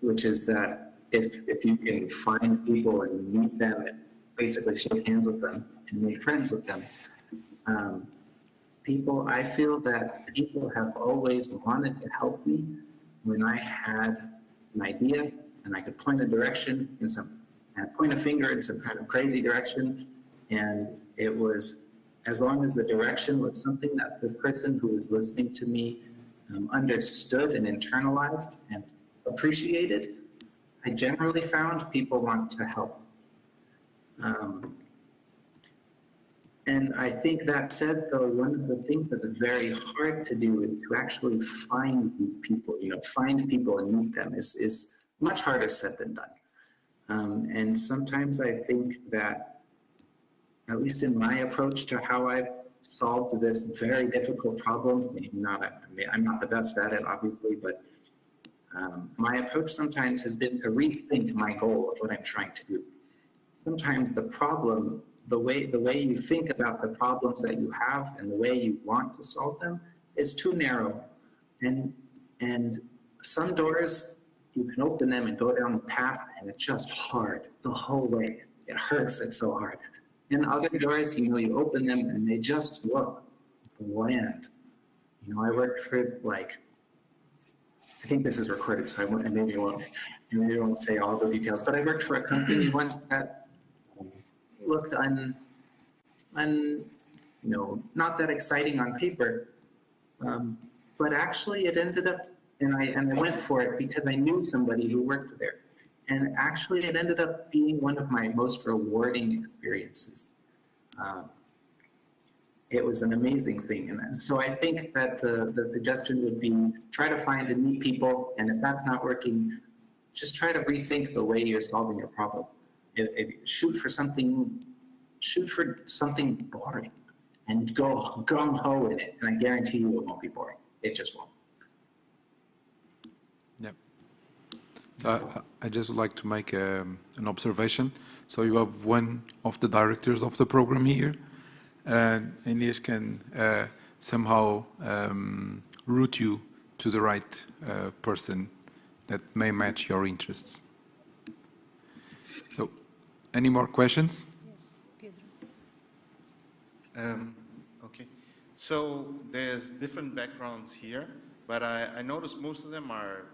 Which is that if you can find people and meet them and basically shake hands with them and make friends with them, I feel that people have always wanted to help me when I had an idea and I could point a direction and point a finger in some kind of crazy direction, and it was, as long as the direction was something that the person who was listening to me understood and internalized and appreciated, I generally found people want to help. And I think that said, though, one of the things that's very hard to do is to actually find these people, find people and meet them is much harder said than done. And sometimes I think that, at least in my approach to how I've solved this very difficult problem, I'm not the best at it, obviously, but my approach sometimes has been to rethink my goal of what I'm trying to do. Sometimes the problem, the way you think about the problems that you have and the way you want to solve them is too narrow. And some doors, you can open them and go down the path, and it's just hard the whole way. It hurts, it's so hard. And other doors, you open them and they just look bland. I worked for, I think this is recorded, so I maybe won't say all the details, but I worked for a company once that looked not that exciting on paper, but actually it ended up, and I went for it because I knew somebody who worked there, and actually it ended up being one of my most rewarding experiences. It was an amazing thing. And so I think that the suggestion would be try to find and meet people, and if that's not working, just try to rethink the way you're solving your problem. Shoot for something boring and go gung-ho in it, and I guarantee you it won't be boring. It just won't. Yep. So I just would like to make an observation. So you have one of the directors of the program here, and Inês can somehow route you to the right person that may match your interests. So, any more questions? Yes, Pedro. Okay, so there's different backgrounds here, but I noticed most of them are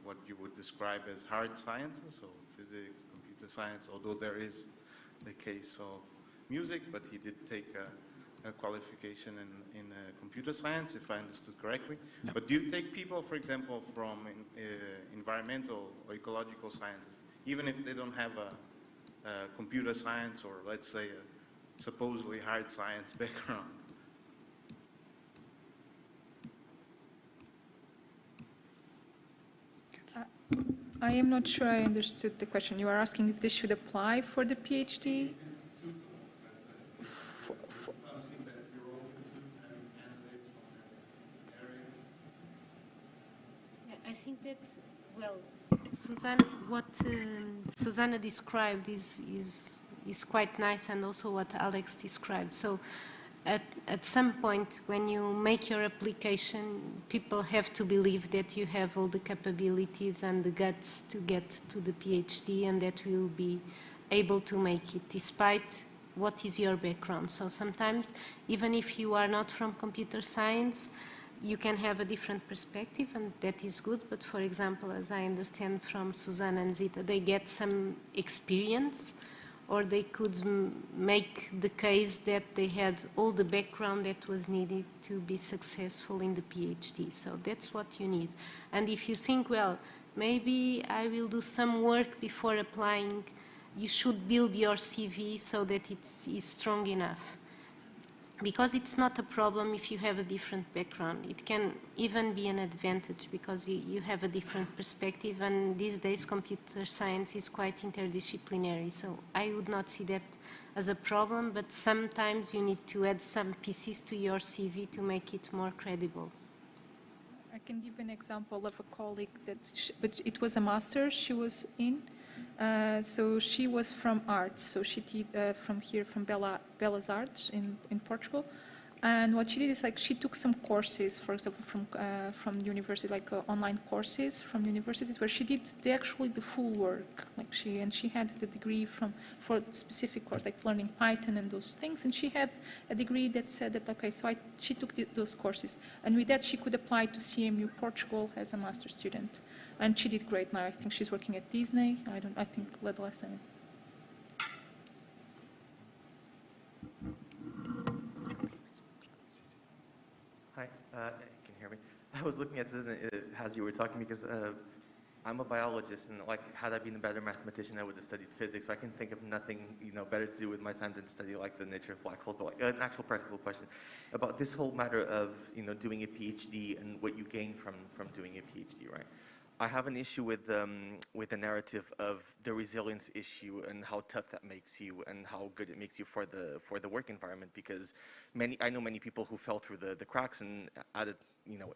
what you would describe as hard sciences, so physics, computer science, although there is the case of music, but he did take a qualification in computer science, if I understood correctly. Yeah. But do you take people, for example, from environmental or ecological sciences, even if they don't have a computer science or, let's say, a supposedly hard science background? I am not sure I understood the question. You are asking if they should apply for the PhD? I think that, well, Susana, what Susana described is quite nice, and also what Alex described. So at some point when you make your application, people have to believe that you have all the capabilities and the guts to get to the PhD, and that you will be able to make it despite what is your background. So sometimes, even if you are not from computer science, you can have a different perspective, and that is good. But for example, as I understand from Susana and Zita, they get some experience, or they could make the case that they had all the background that was needed to be successful in the PhD. So that's what you need. And if you think, well, maybe I will do some work before applying, you should build your CV so that it is strong enough. Because it's not a problem if you have a different background. It can even be an advantage because you have a different perspective, and these days computer science is quite interdisciplinary. So I would not see that as a problem, but sometimes you need to add some pieces to your CV to make it more credible. I can give an example of a colleague that, but it was a master she was in. So she was from arts, so she did from Belas Artes in Portugal, and what she did is like she took some courses, for example, from university, like online courses from universities, where she did actually the full work, like she had the degree for specific course, like learning Python and those things, and she had a degree that said that okay, so she took those courses, and with that she could apply to CMU Portugal as a master's student. And she did great now. I think she's working at Disney. I think the last time. Hi, can you hear me? I was looking at Susana as you were talking because I'm a biologist, and like had I been a better mathematician, I would have studied physics. So I can think of nothing, better to do with my time than study like the nature of black holes. But like an actual practical question about this whole matter of doing a PhD and what you gain from doing a PhD, right? I have an issue with the narrative of the resilience issue and how tough that makes you and how good it makes you for the work environment, because I know many people who fell through the cracks, and at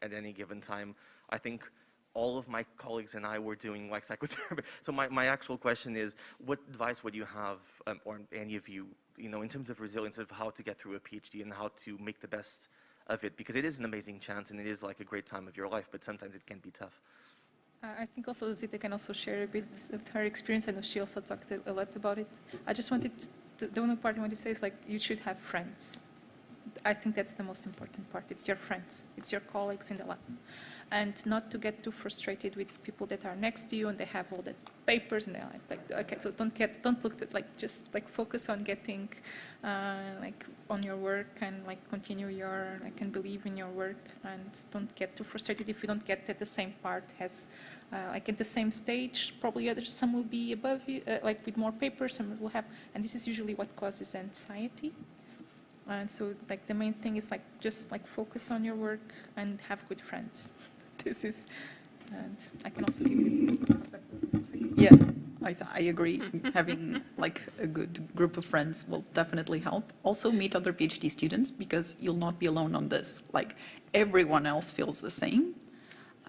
any given time, I think all of my colleagues and I were doing like psychotherapy. So my actual question is, what advice would you have, or any of you, in terms of resilience, of how to get through a PhD and how to make the best of it, because it is an amazing chance and it is like a great time of your life, but sometimes it can be tough. I think also Zita can also share a bit of her experience. I know she also talked a lot about it. I just wanted the only part I want to say is like you should have friends. I think that's the most important part. It's your friends. It's your colleagues in the lab. And not to get too frustrated with people that are next to you and they have all the papers and they're like okay, so don't look at just focus on getting on your work and continue your and believe in your work, and don't get too frustrated if you don't get at the same part as at the same stage. Probably some will be above you, with more papers, some will have, and this is usually what causes anxiety. And so the main thing is just focus on your work and have good friends. This is, and I can also give you. Yeah, I agree. Having a good group of friends will definitely help. Also meet other PhD students, because you'll not be alone on this. Everyone else feels the same.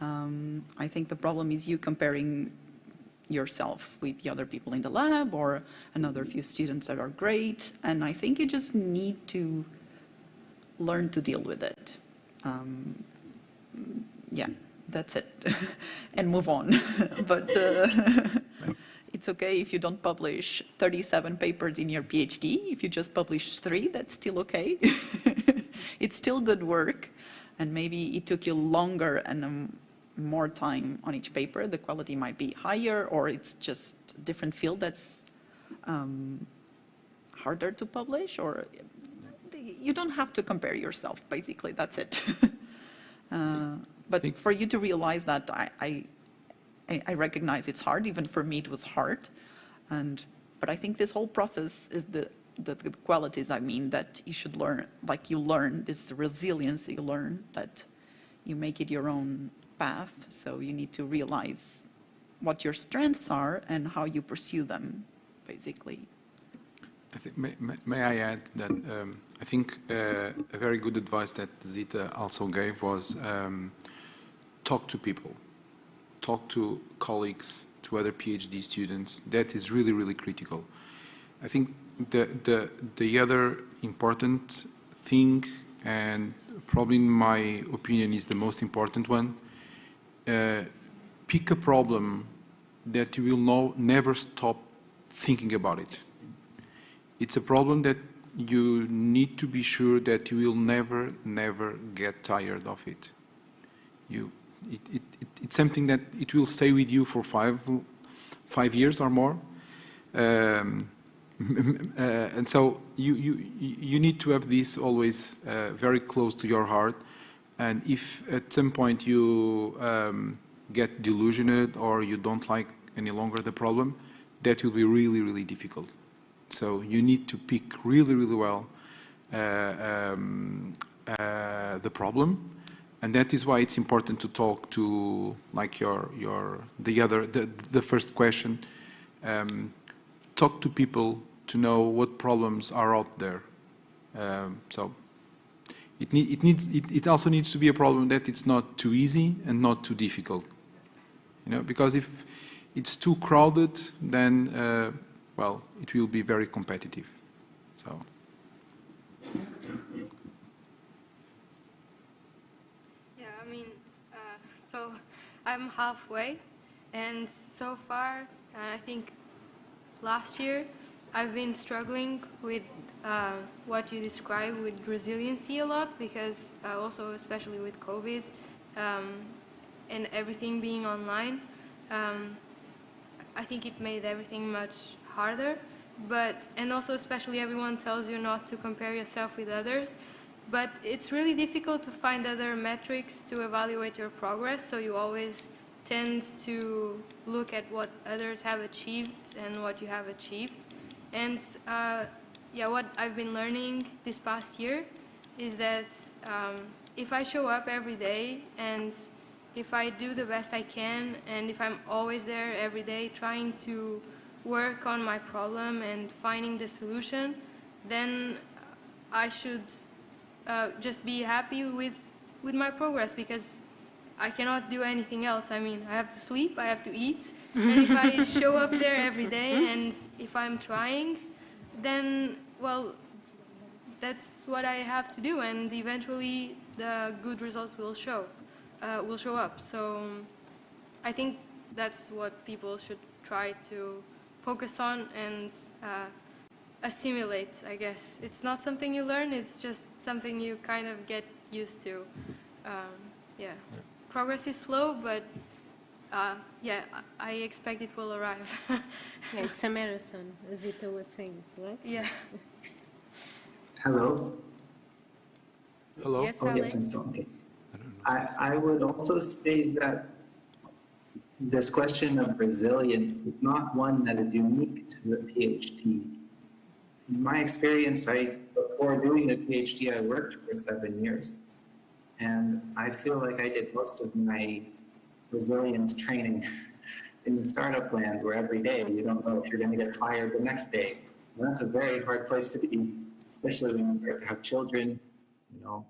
I think the problem is you comparing yourself with the other people in the lab or another few students that are great, and I think you just need to learn to deal with it. Yeah, that's it. And move on. But it's okay if you don't publish 37 papers in your PhD. If you just publish 3, that's still okay. It's still good work, and maybe it took you longer and more time on each paper. The quality might be higher, or it's just a different field that's harder to publish, or you don't have to compare yourself, basically, that's it. But for you to realize that, I recognize it's hard. Even for me, it was hard. But I think this whole process is the qualities, I mean, that you should learn. Like you learn this resilience, you learn that you make it your own path. So you need to realize what your strengths are and how you pursue them, basically. I think, may I add that I think a very good advice that Zita also gave was talk to people. Talk to colleagues, to other PhD students. That is really, really critical. I think the other important thing, and probably in my opinion is the most important one, pick a problem that you will never stop thinking about it. It's a problem that you need to be sure that you will never, never get tired of it. It's something that it will stay with you for five years or more, and so you need to have this always very close to your heart. And if at some point you get delusioned or you don't like any longer the problem, that will be really, really difficult. So you need to pick really, really well the problem. And that is why it's important to talk to, like the first question, talk to people to know what problems are out there. So it also needs to be a problem that it's not too easy and not too difficult. You know, because if it's too crowded, then well, it will be very competitive. So. So I'm halfway, and so far, I think last year, I've been struggling with what you described with resiliency a lot, because also, especially with COVID and everything being online, I think it made everything much harder. And also, especially, everyone tells you not to compare yourself with others. But it's really difficult to find other metrics to evaluate your progress, so you always tend to look at what others have achieved and what you have achieved. And yeah, what I've been learning this past year is that if I show up every day and if I do the best I can, and if I'm always there every day trying to work on my problem and finding the solution, then I should just be happy with my progress, because I cannot do anything else. I mean, I have to sleep, I have to eat, and if I show up there every day and if I'm trying, then, well, that's what I have to do, and eventually the good results will show up. So I think that's what people should try to focus on and assimilate, I guess. It's not something you learn, it's just something you kind of get used to. Yeah. Progress is slow, but yeah, I expect it will arrive. Yeah, it's a marathon, as Zita was saying, right? Yeah. Hello? Hello? Yes, Oh, Alex? yes, okay. I would also say that this question of resilience is not one that is unique to the PhD. In my experience, before doing a PhD, I worked for 7 years. And I feel like I did most of my resilience training in the startup land, where every day you don't know if you're going to get fired the next day. And that's a very hard place to be, especially when you start to have children, you know,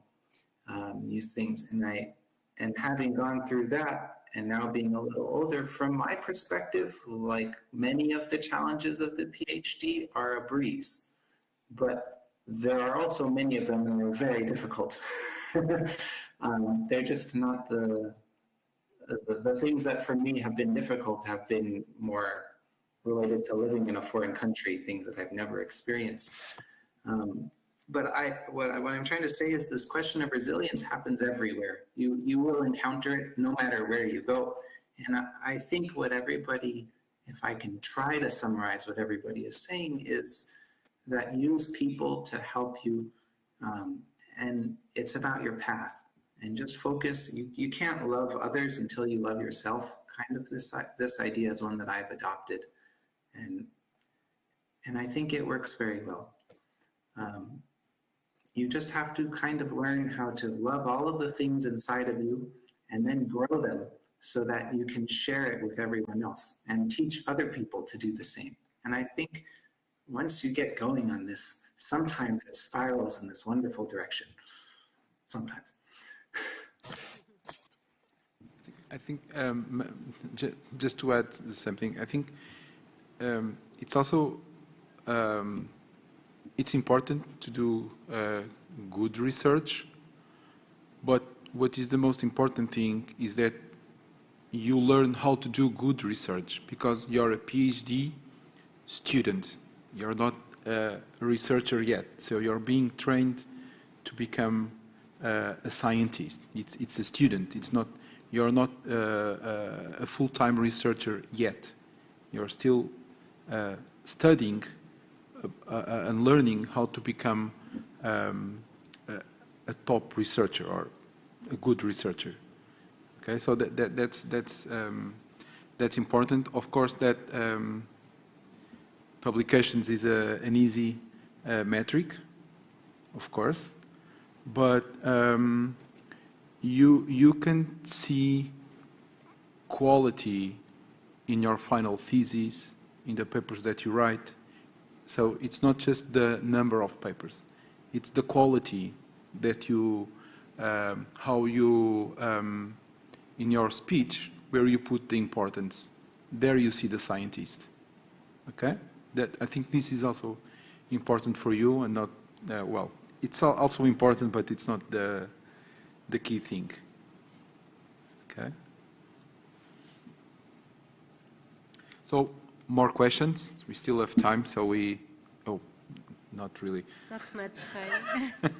these things. And having gone through that, and now being a little older, from my perspective, like many of the challenges of the PhD are a breeze. But there are also many of them that are very difficult. They're just not the things that for me have been difficult, have been more related to living in a foreign country, things that I've never experienced. But what I'm trying to say is this question of resilience happens everywhere. You will encounter it no matter where you go. And I think what everybody, if I can try to summarize what everybody is saying, is that use people to help you, and it's about your path. And just focus. You can't love others until you love yourself. Kind of this idea is one that I've adopted, and I think it works very well. You just have to kind of learn how to love all of the things inside of you and then grow them so that you can share it with everyone else and teach other people to do the same. And I think once you get going on this, sometimes it spirals in this wonderful direction. Sometimes. I think just to add something, I think it's also it's important to do good research, but what is the most important thing is that you learn how to do good research, because you're a PhD student. You're not a researcher yet, so you're being trained to become a scientist. It's a student. It's not. You're not a full-time researcher yet. You're still studying and learning how to become a top researcher or a good researcher. Okay, so that's important. Of course, that publications is an easy metric, of course, but you can see quality in your final thesis, in the papers that you write. So it's not just the number of papers, it's the quality that you, how you, in your speech, where you put the importance. There you see the scientist. Okay? That, I think this is also important for you, and not, well, it's also important, but it's not the key thing. Okay? So, more questions? We still have time, so we... Oh, not really. Not much time.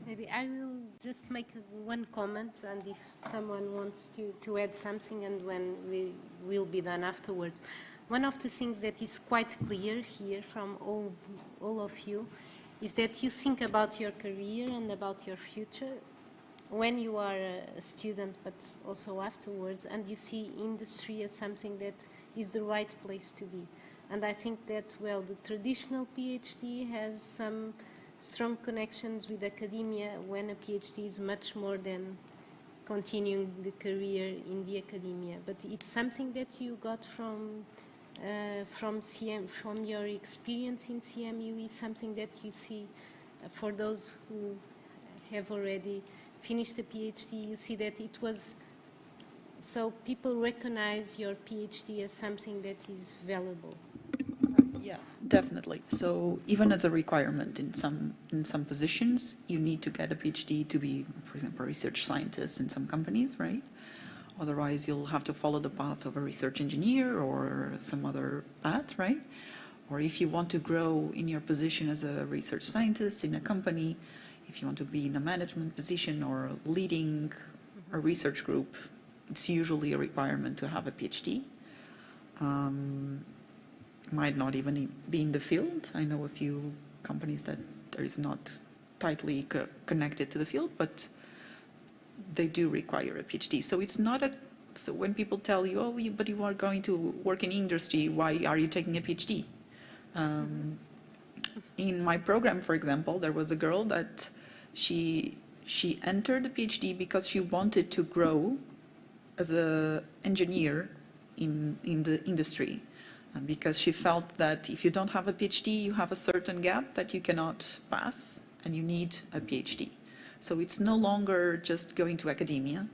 Maybe I will just make one comment, and if someone wants to add something, and when we will be done afterwards. One of the things that is quite clear here from all of you is that you think about your career and about your future when you are a student, but also afterwards, and you see industry as something that is the right place to be. And I think that, well, the traditional PhD has some strong connections with academia, when a PhD is much more than continuing the career in the academia. But it's something that you got from your experience in CMU, is something that you see for those who have already finished a PhD. You see that it was, so people recognize your PhD as something that is valuable. Yeah, definitely. So even as a requirement in some positions, you need to get a PhD to be, for example, a research scientist in some companies, right? Otherwise, you'll have to follow the path of a research engineer or some other path, right? Or if you want to grow in your position as a research scientist in a company, if you want to be in a management position or leading a research group, it's usually a requirement to have a PhD. Might not even be in the field. I know a few companies that is not tightly connected to the field, but they do require a PhD. So it's not a, so when people tell you, oh, but you are going to work in industry, why are you taking a PhD? In my program, for example, there was a girl that she entered the PhD because she wanted to grow as an engineer in the industry. Because she felt that if you don't have a PhD, you have a certain gap that you cannot pass, and you need a PhD. So it's no longer just going to academia.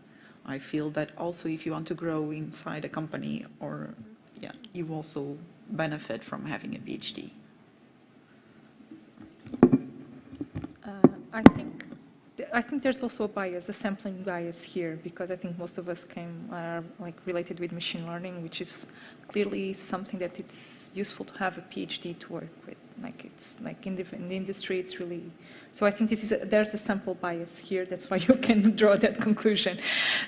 I feel that also if you want to grow inside a company, or yeah, you also benefit from having a I think there's also a bias, a sampling bias here, because I think most of us are like related with machine learning, which is clearly something that it's useful to have a PhD to work with. Like it's like in the industry, it's really. So I think there's a sample bias here. That's why you can draw that conclusion.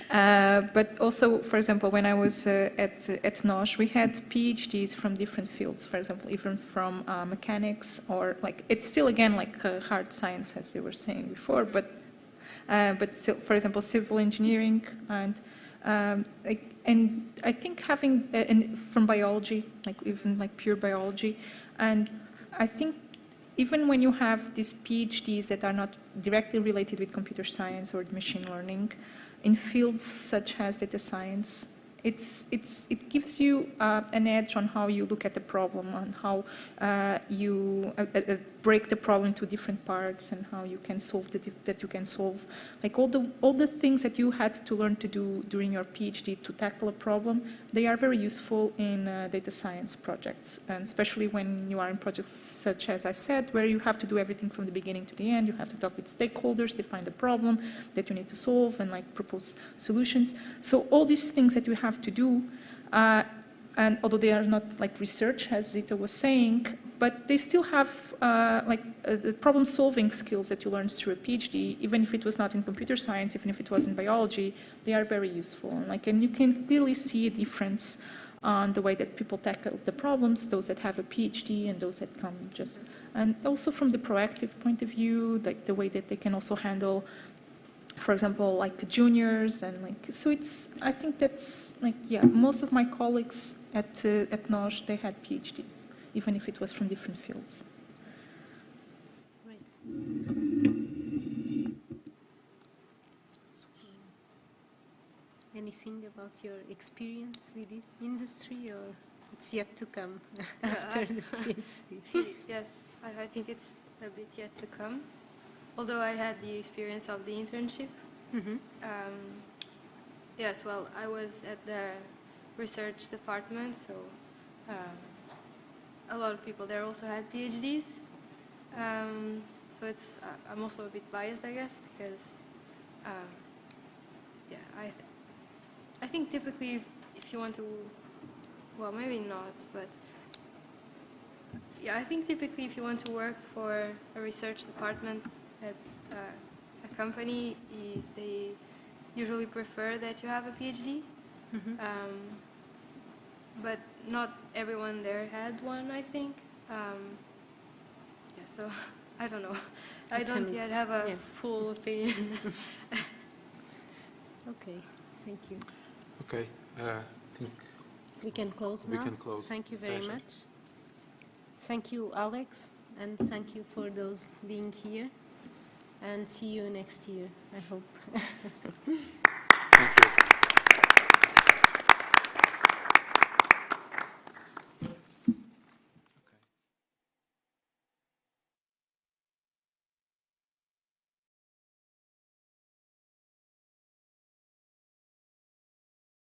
But also, for example, when I was at NOS, we had PhDs from different fields. For example, even from mechanics, or like it's still again like hard science, as they were saying before, but still, for example, civil engineering, and I think having from biology, like even like pure biology, and I think even when you have these PhDs that are not directly related with computer science or machine learning, in fields such as data science, it gives you an edge on how you look at the problem, on how you break the problem into different parts, and how you can solve like all the things that you had to learn to do during your PhD to tackle a problem. They are very useful in data science projects, and especially when you are in projects such as I said, where you have to do everything from the beginning to the end. You have to talk with stakeholders, define the problem that you need to solve, and like propose solutions. So all these things that you have to do, and although they are not like research, as Zita was saying, but they still have the problem-solving skills that you learned through a PhD, even if it was not in computer science, even if it was in biology, they are very useful. And you can clearly see a difference on the way that people tackle the problems, those that have a PhD and those that come just, and also from the proactive point of view, like the way that they can also handle, for example, like juniors, and like, so I think that's like, yeah, most of my colleagues at NOS, they had PhDs, even if it was from different fields. Great. Anything about your experience with this industry, or it's yet to come after the PhD? Yes, I think it's a bit yet to come. Although I had the experience of the internship. Mm-hmm. Yes, well, I was at the research department, so a lot of people there also had PhDs. So I'm also a bit biased, I guess, because yeah, I think typically if you want to, well, maybe not, but yeah, I think typically if you want to work for a research department at a company, they usually prefer that you have a PhD. Mm-hmm. But not everyone there had one, I think. Yeah, so I don't know. I don't yet have a full opinion. Okay, thank you. Okay, I think we can close now. We can close. Thank you the very session. much. Thank you, Alex, and thank you for those being here. And see you next year, I hope. Thank you.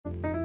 Okay.